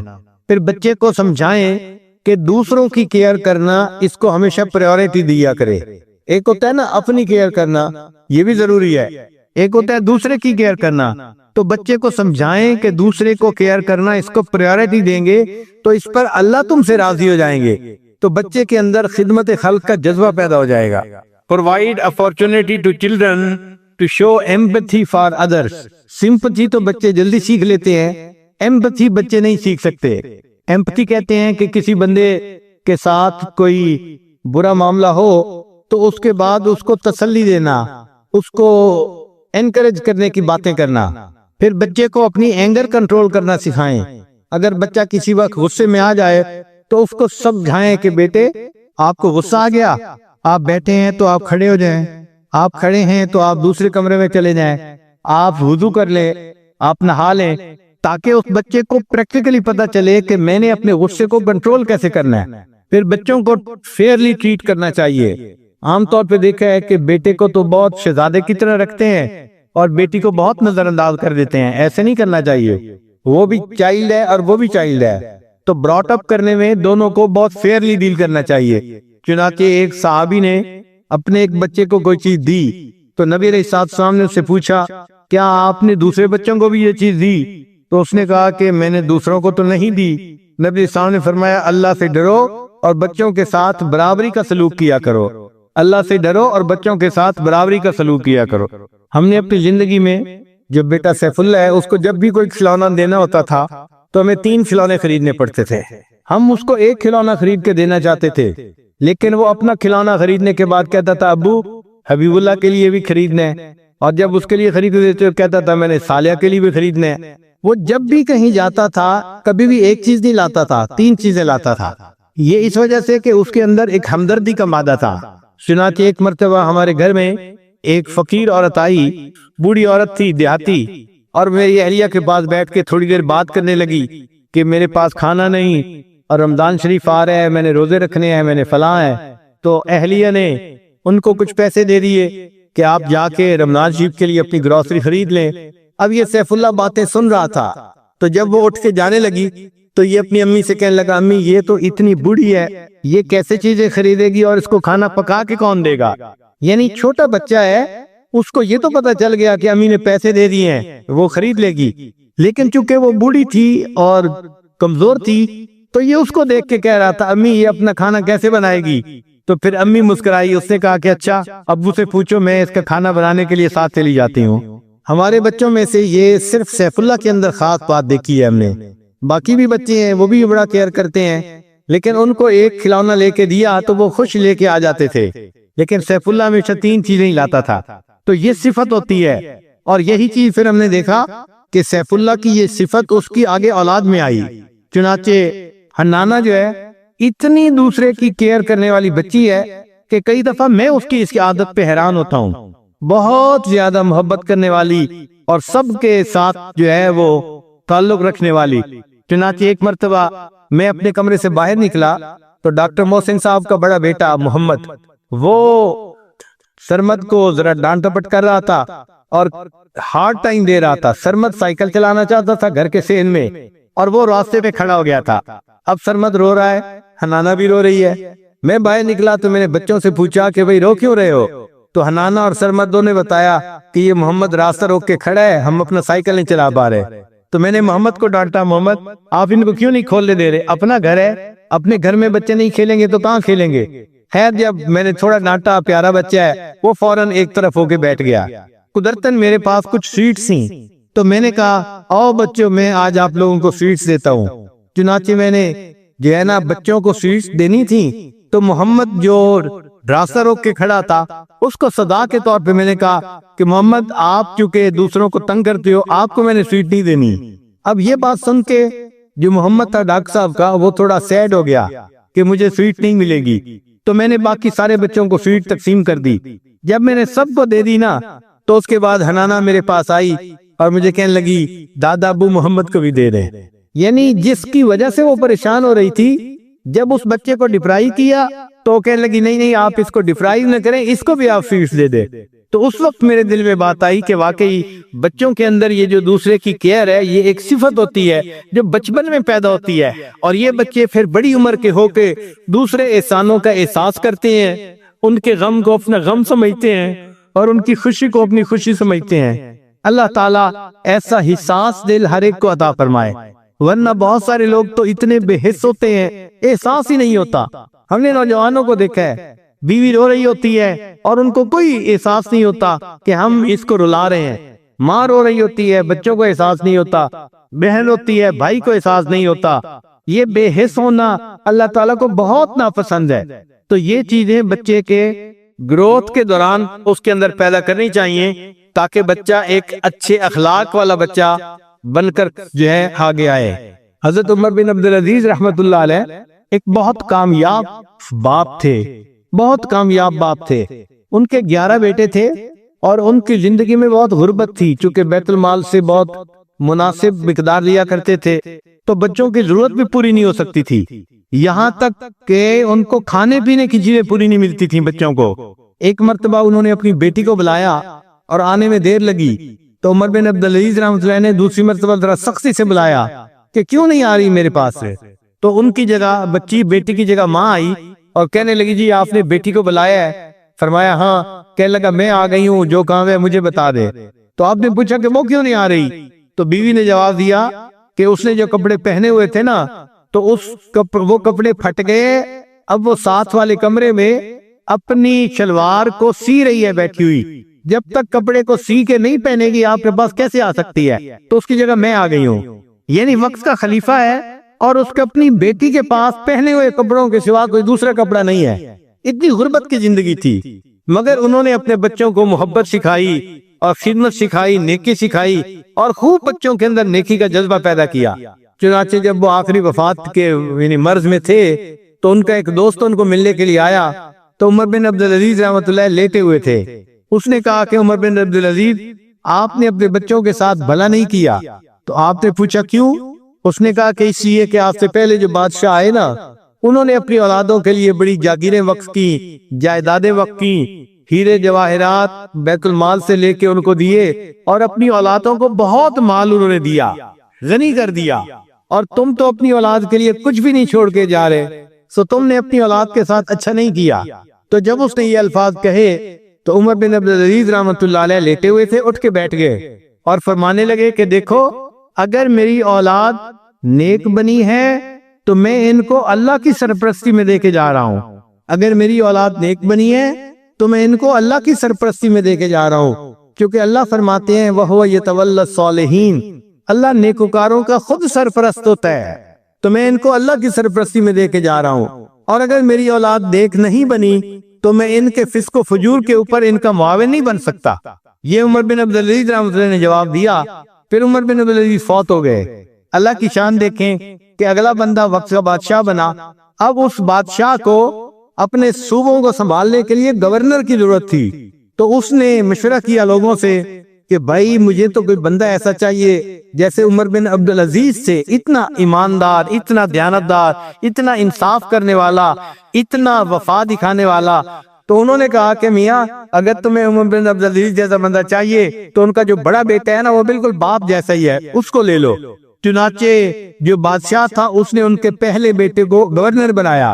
پھر بچے کو سمجھائیں کہ دوسروں کی کیئر کرنا اس کو ہمیشہ پریورٹی دیا کرے۔ ایک ہوتا ہے نا اپنی کیئر کرنا، یہ بھی ضروری ہے، ایک ہوتا ہے دوسرے کی کیئر کرنا۔ تو بچے کو سمجھائیں کہ دوسرے کو کیئر کرنا اس کو پریورٹی دیں گے تو اس پر اللہ تم سے راضی ہو جائیں گے، تو بچے کے اندر خدمت خلق کا جذبہ پیدا ہو جائے گا۔ Provide opportunity to children to show empathy for others۔ sympathy تو بچے جلدی سیکھ لیتے ہیں، empathy بچے نہیں سیکھ سکتے۔ empathy کہتے ہیں کہ کسی بندے کے ساتھ کوئی برا معاملہ ہو تو اس کے بعد اس کو تسلی دینا، اس کو انکریج کرنے کی باتیں کرنا، پھر بچے کو اپنی اینگر کنٹرول کرنا سکھائیں۔ اگر بچہ کسی وقت غصے میں آ جائے تو اس کو سمجھائیں کہ بیٹے آپ کو غصہ آ گیا، آپ بیٹھے ہیں تو آپ کھڑے ہو جائیں، آپ کھڑے ہیں تو آپ دوسرے کمرے میں چلے جائیں، آپ وضو کر لیں، آپ نہا لیں، تاکہ اس بچے کو پریکٹیکلی پتا چلے کہ میں نے اپنے غصے کو کنٹرول کیسے کرنا ہے۔ پھر بچوں کو فیئرلی ٹریٹ کرنا چاہیے۔ عام طور پہ دیکھا ہے کہ بیٹے کو تو بہت شہزادے کی طرح رکھتے ہیں اور بیٹی کو بہت نظر انداز کر دیتے ہیں، ایسے نہیں کرنا چاہیے۔ وہ بھی چائلڈ ہے اور وہ بھی چائلڈ ہے، تو براٹ اپ کرنے میں دونوں کو بہت فیئرلی ڈیل کرنا چاہیے۔ چنانچہ ایک صحابی نے اپنے ایک بچے کو کوئی چیز دی تو نبی علیہ السلام نے اس سے پوچھا کیا آپ نے دوسرے بچوں کو بھی یہ چیز دی؟ تو اس نے کہا کہ میں نے دوسروں کو تو نہیں دی۔ نبی علیہ السلام نے فرمایا اللہ سے ڈرو اور بچوں کے ساتھ برابری کا سلوک کیا کرو، اللہ سے ڈرو اور بچوں کے ساتھ برابری کا سلوک کیا کرو۔ ہم نے اپنی زندگی میں جو بیٹا سیف اللہ ہے اس کو جب بھی کوئی کھلونا دینا ہوتا تھا تو ہمیں 3 کھلونے خریدنے پڑتے تھے۔ ہم اس کو 1 کھلونا خرید کے دینا چاہتے تھے، لیکن وہ اپنا کھلونا خریدنے کے بعد کہتا تھا ابو حبیب اللہ کے لیے بھی خریدنا ہے، اور جب اس کے لیے خرید دیتے تو کہتا تھا میں نے صالحہ کے لیے بھی خریدنا ہے۔ وہ جب بھی کہیں جاتا تھا کبھی بھی ایک چیز نہیں لاتا تھا، 3 چیزیں لاتا تھا۔ یہ اس وجہ سے کہ اس کے اندر ایک ہمدردی کا مادہ تھا۔ چنانچہ ایک مرتبہ ہمارے گھر میں ایک فقیر عورت آئی، بوڑھی عورت تھی دیہاتی، اور میری اہلیہ کے پاس بیٹھ کے تھوڑی دیر بات کرنے لگی کہ میرے پاس کھانا نہیں اور رمضان شریف آ رہا ہے، میں نے روزے رکھنے ہیں، میں نے فلاں ہے۔ تو اہلیہ نے ان کو کچھ پیسے دے دیے کہ آپ جا کے رمضان شریف کے لیے اپنی گروسری خرید لیں۔ اب یہ سیف اللہ باتیں سن رہا تھا، تو جب وہ اٹھ کے جانے لگی تو یہ اپنی امی سے کہنے لگا امی یہ تو اتنی بوڑھی ہے، یہ کیسے چیزیں خریدے گی اور اس کو کھانا پکا کے کون دے گا؟ یعنی چھوٹا بچہ ہے، اس کو یہ تو پتا چل گیا کہ امی نے پیسے دے دیے ہیں، وہ خرید لے گی، لیکن چونکہ وہ بوڑھی تھی اور کمزور تھی تو یہ اس کو دیکھ کے کہہ رہا تھا امی یہ اپنا کھانا کیسے بنائے گی؟ تو پھر امی مسکرائی، اس نے کہا کہ اچھا ابو سے پوچھو، میں اس کا کھانا بنانے کے لیے ساتھ چلی جاتی ہوں۔ ہمارے بچوں میں سے یہ صرف سیف اللہ کے اندر خاص بات دیکھی ہے ہم نے۔ باقی بھی بچے ہیں وہ بھی بڑا کیئر کرتے ہیں، لیکن ان کو ایک کھلونا لے کے دیا تو وہ خوش لے کے آ جاتے تھے، لیکن سیف اللہ ہمیشہ 3 چیزیں ہی لاتا تھا۔ تو یہ صفت ہوتی ہے، اور یہی چیز پھر ہم نے دیکھا کہ سیف اللہ کی یہ صفت اس کی آگے اولاد میں آئی۔ چنانچہ حنانہ جو ہے اتنی دوسرے کی کیئر کرنے والی بچی ہے کہ کئی دفعہ میں اس کی عادت پہ حیران ہوتا ہوں، بہت زیادہ محبت کرنے والی اور سب کے ساتھ جو ہے وہ تعلق رکھنے والی۔ چنانچہ ایک مرتبہ میں اپنے کمرے سے باہر نکلا تو ڈاکٹر محسن صاحب کا بڑا بیٹا محمد وہ سرمد کو ذرا ڈانٹ ٹپٹ کر رہا تھا اور ہارڈ ٹائم دے رہا تھا۔ سرمد سائیکل چلانا چاہتا تھا گھر کے سین میں، اور وہ راستے پہ کھڑا ہو گیا تھا۔ اب سرمد رو رہا ہے، حنانہ بھی رو رہی ہے۔ میں باہر نکلا تو میں نے بچوں سے پوچھا کہ بھئی رو کیوں رہے ہو؟ تو حنانہ اور سرمد دونوں نے بتایا کہ یہ محمد راستہ روک کے کھڑا ہے، ہم اپنا سائیکل نہیں چلا پا رہے۔ تو میں نے محمد کو ڈانٹا، محمد آپ ان کو کیوں نہیں کھولنے دے رہے؟ اپنا گھر ہے، اپنے گھر میں بچے نہیں کھیلیں گے تو کہاں کھیلیں گے؟ خیر جب میں نے تھوڑا ڈانٹا، پیارا بچہ ہے، وہ فوراً ایک طرف ہو کے بیٹھ گیا۔ قدرتاً میرے پاس کچھ سویٹس تھیں تو میں نے کہا آؤ بچوں میں آج آپ لوگوں کو سویٹس دیتا ہوں۔ چنانچہ میں نے جو ہے نا بچوں کو سویٹس دینی تھی تو محمد جو راستہ روک کے کھڑا تھا اس کو صدا کے طور پہ میں نے کہا کہ محمد آپ چونکہ دوسروں کو تنگ کرتے ہو، آپ کو میں نے سویٹ نہیں دینی۔ اب یہ بات سن کے جو محمد تھا ڈاکٹر صاحب کا، وہ تھوڑا سیڈ ہو گیا کہ مجھے سویٹ نہیں ملے گی، تو میں نے باقی سارے بچوں کو سویٹ تقسیم کر دی۔ جب میں نے سب کو دے دی نا تو اس کے بعد حنانہ میرے پاس آئی اور مجھے کہنے لگی دادا ابو محمد کو بھی دے دیں۔ یعنی جس کی وجہ سے وہ پریشان ہو رہی تھی، جب اس بچے کو ڈفرائی کیا تو کہنے لگی نہیں نہیں آپ اس کو ڈفرائی نہ کریں، اس کو بھی آپ سویٹس دے دیں۔ تو اس وقت میرے دل میں بات آئی کہ واقعی بچوں کے اندر یہ جو دوسرے کی کیئر ہے یہ ایک صفت ہوتی ہے جو بچپن میں پیدا ہوتی ہے، اور یہ بچے پھر بڑی عمر کے ہو کے دوسرے احسانوں کا احساس کرتے ہیں، ان کے غم کو اپنا غم سمجھتے ہیں اور ان کی خوشی کو اپنی خوشی سمجھتے ہیں۔ اللہ تعالیٰ ایسا حساس دل ہر ایک کو عطا فرمائے، ورنہ بہت سارے لوگ تو اتنے بے حس ہوتے ہیں، احساس ہی نہیں ہوتا۔ ہم نے نوجوانوں کو دیکھا ہے، بیوی رو رہی ہوتی ہے اور ان کو کوئی احساس نہیں ہوتا کہ ہم اس کو رلا رہے ہیں، ماں رو رہی ہوتی ہے، بچوں کو احساس نہیں ہوتا، بہن ہوتی ہے، بھائی کو احساس نہیں ہوتا۔ یہ بے حس ہونا اللہ تعالیٰ کو بہت ناپسند ہے۔ تو یہ چیزیں بچے کے گروتھ کے دوران اس کے اندر پیدا کرنی چاہیے تاکہ بچہ ایک اچھے اخلاق والا بچہ بن کر جو ہے آگے آئے۔ حضرت عمر بن عبدالعزیز رحمت اللہ علیہ ایک بہت کامیاب باپ تھے، بہت کامیاب باپ تھے۔ ان کے 11 بیٹے تھے اور ان کی زندگی میں بہت غربت تھی، چونکہ بیت المال سے بہت مناسب مقدار لیا کرتے تھے تو بچوں کی ضرورت بھی پوری نہیں ہو سکتی تھی، یہاں تک کہ ان کو کھانے پینے کی چیزیں پوری نہیں ملتی تھیں بچوں کو۔ ایک مرتبہ انہوں نے اپنی بیٹی کو بلایا اور آنے میں دیر لگی تو عمر بن عبدالعزیز رحمۃ اللہ نے دوسری مرتبہ ذرا سختی سے بلایا کہ کیوں نہیں آ رہی میرے پاس سے، تو ان کی جگہ بیٹی کی جگہ ماں آئی اور کہنے لگی جی آپ نے بیٹی کو بلایا ہے؟ فرمایا ہاں۔ کہنے لگا میں آ گئی ہوں، جو کام ہے مجھے بتا دے۔ تو آپ نے پوچھا کہ وہ کیوں نہیں آ رہی؟ تو بیوی نے جواب دیا کہ اس نے جو کپڑے پہنے ہوئے تھے نا تو وہ کپڑے پھٹ گئے، اب وہ ساتھ والے کمرے میں اپنی شلوار کو سی رہی ہے بیٹھی ہوئی، جب تک کپڑے کو سی کے نہیں پہنے گی آپ کے پاس کیسے آ سکتی ہے؟ تو اس کی جگہ میں آ گئی ہوں۔ یعنی وقت کا خلیفہ ہے اور اس کے اپنی بیٹی کے پاس پہنے ہوئے کپڑوں کے سوا کوئی دوسرا کپڑا نہیں ہے۔ اتنی غربت کی زندگی تھی، مگر انہوں نے اپنے بچوں کو محبت سکھائی اور خدمت سکھائی، نیکی سکھائی اور خوب بچوں کے اندر نیکی کا جذبہ پیدا کیا۔ چنانچہ جب وہ آخری وفات کے یعنی مرض میں تھے تو ان کا ایک دوست ان کو ملنے کے لیے آیا تو عمر بن عبدالعزیز رحمۃ اللہ لیٹے ہوئے تھے۔ اس نے کہا کہ عمر بن عبدالعزیز آپ نے اپنے بچوں کے ساتھ بھلا نہیں کیا۔ تو آپ نے پوچھا کیوں؟ اس نے کہا کہ اس لیے کہ آپ سے پہلے جو بادشاہ آئے نا انہوں نے اپنی اولادوں کے لیے بڑی جاگیریں وقف کی، جائیدادیں وقف کی، ہیرے جواہرات بیت المال سے لے کے ان کو دیے اور اپنی اولادوں کو بہت مال انہوں نے دیا، غنی کر دیا، اور تم تو اپنی اولاد کے لیے کچھ بھی نہیں چھوڑ کے جا رہے، سو تم نے اپنی اولاد کے ساتھ اچھا نہیں کیا۔ تو جب اس نے یہ الفاظ کہے تو عمر بن عبدالعزیز رحمۃ اللہ علیہ لیٹے ہوئے تھے، اٹھ کے بیٹھ گئے اور فرمانے لگے کہ دیکھو اگر میری اولاد نیک بنی ہے تو میں ان کو اللہ کی سرپرستی میں دے کے جا رہا ہوں، اگر میری اولاد نیک بنی ہے تو میں ان کو اللہ کی سرپرستی میں دے کے جا رہا ہوں، کیونکہ اللہ فرماتے ہیں وَهُوَ يَتَوَلَّى الصَّالِحِينَ، اللہ نیکوکاروں کا خود سرپرست ہوتا ہے، تو میں ان کو اللہ کی سرپرستی میں دے کے جا رہا ہوں، اور اگر میری اولاد نیک نہیں بنی تو میں ان کے فسق و فجور کے اوپر ان کا معاون نہیں بن سکتا۔ یہ عمر بن عبدالعزیز رحمۃ اللہ نے جواب دیا۔ پھر عمر بن عبدالعزیز فوت ہو گئے۔ اللہ کی شان دیکھیں کہ اگلا بندہ وقت کا بادشاہ بنا، اب اس بادشاہ کو اپنے صوبوں کو سنبھالنے کے لیے گورنر کی ضرورت تھی، تو اس نے مشورہ کیا لوگوں سے کہ بھائی مجھے تو کوئی بندہ ایسا چاہیے جیسے عمر بن عبدالعزیز سے، اتنا ایماندار، اتنا دیانتدار، اتنا انصاف کرنے والا، اتنا وفا دکھانے والا۔ تو انہوں نے کہا کہ میاں اگر تمہیں عمر بن عبدالعزیز جیسا بندہ چاہیے تو ان کا جو بڑا بیٹا ہے نا وہ بالکل باپ جیسا ہی ہے، اس کو لے لو۔ چنانچہ جو بادشاہ تھا اس نے ان کے پہلے بیٹے کو گورنر بنایا۔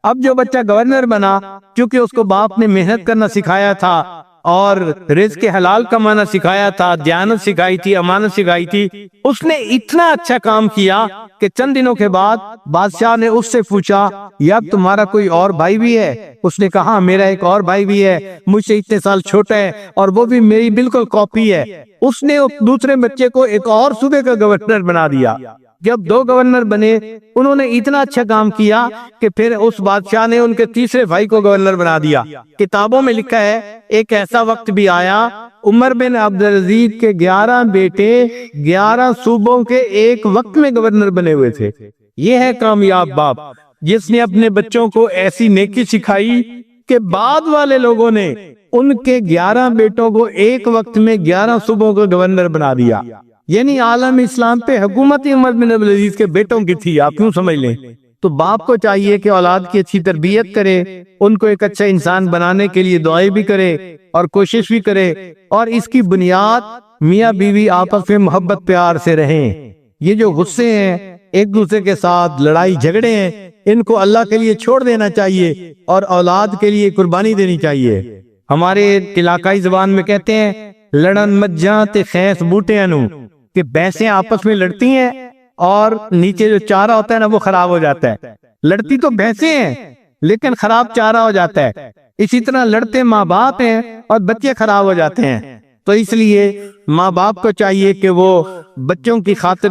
اب جو بچہ گورنر بنا، کیونکہ اس کو باپ نے محنت کرنا سکھایا تھا اور رزق حلال کمانا سکھایا تھا، دیانت سکھائی تھی، امانت سکھائی تھی، اس نے اتنا اچھا کام کیا کہ چند دنوں کے بعد بادشاہ نے اس سے پوچھا یا تمہارا کوئی اور بھائی بھی ہے؟ اس نے کہا میرا ایک اور بھائی بھی ہے، مجھ سے اتنے سال چھوٹا ہے اور وہ بھی میری بالکل کاپی ہے۔ اس نے دوسرے بچے کو ایک اور صوبے کا گورنر بنا دیا۔ جب 2 گورنر بنے، انہوں نے اتنا اچھا کام کیا کہ پھر اس بادشاہ نے ان کے تیسرے بھائی کو گورنر بنا دیا۔ کتابوں میں لکھا ہے ایک ایسا وقت بھی آیا عمر بن عبدالعزیز کے 11 بیٹے 11 صوبوں کے ایک وقت میں گورنر بنے ہوئے تھے۔ یہ ہے کامیاب باپ جس نے اپنے بچوں کو ایسی نیکی سکھائی کہ بعد والے لوگوں نے ان کے 11 بیٹوں کو ایک وقت میں 11 صوبوں کو گورنر بنا دیا۔ یعنی عالم اسلام پہ حکومت عمر بن عبدالعزیز کے بیٹوں کی تھی، آپ کیوں سمجھ لیں۔ تو باپ کو چاہیے کہ اولاد کی اچھی تربیت کرے، ان کو ایک اچھا انسان بنانے کے لیے دعائیں بھی کرے اور کوشش بھی کرے، اور اس کی بنیاد میاں بیوی آپس میں محبت پیار سے رہیں۔ یہ جو غصے ہیں، ایک دوسرے کے ساتھ لڑائی جھگڑے ہیں، ان کو اللہ کے لیے چھوڑ دینا چاہیے اور اولاد کے لیے قربانی دینی چاہیے۔ ہمارے علاقائی زبان میں کہتے ہیں لڑن مت جاں تے خیس بوٹے انو، کہ بھینسیں آپس میں لڑتی ہیں اور نیچے جو چارہ ہوتا ہے نا وہ خراب ہو جاتا ہے۔ لڑتی تو بھینسیں ہیں لیکن خراب چارہ ہو جاتا ہے۔ اسی طرح لڑتے ماں باپ ہیں اور بچے خراب ہو جاتے ہیں۔ تو اس لیے ماں باپ کو چاہیے کہ وہ بچوں کی خاطر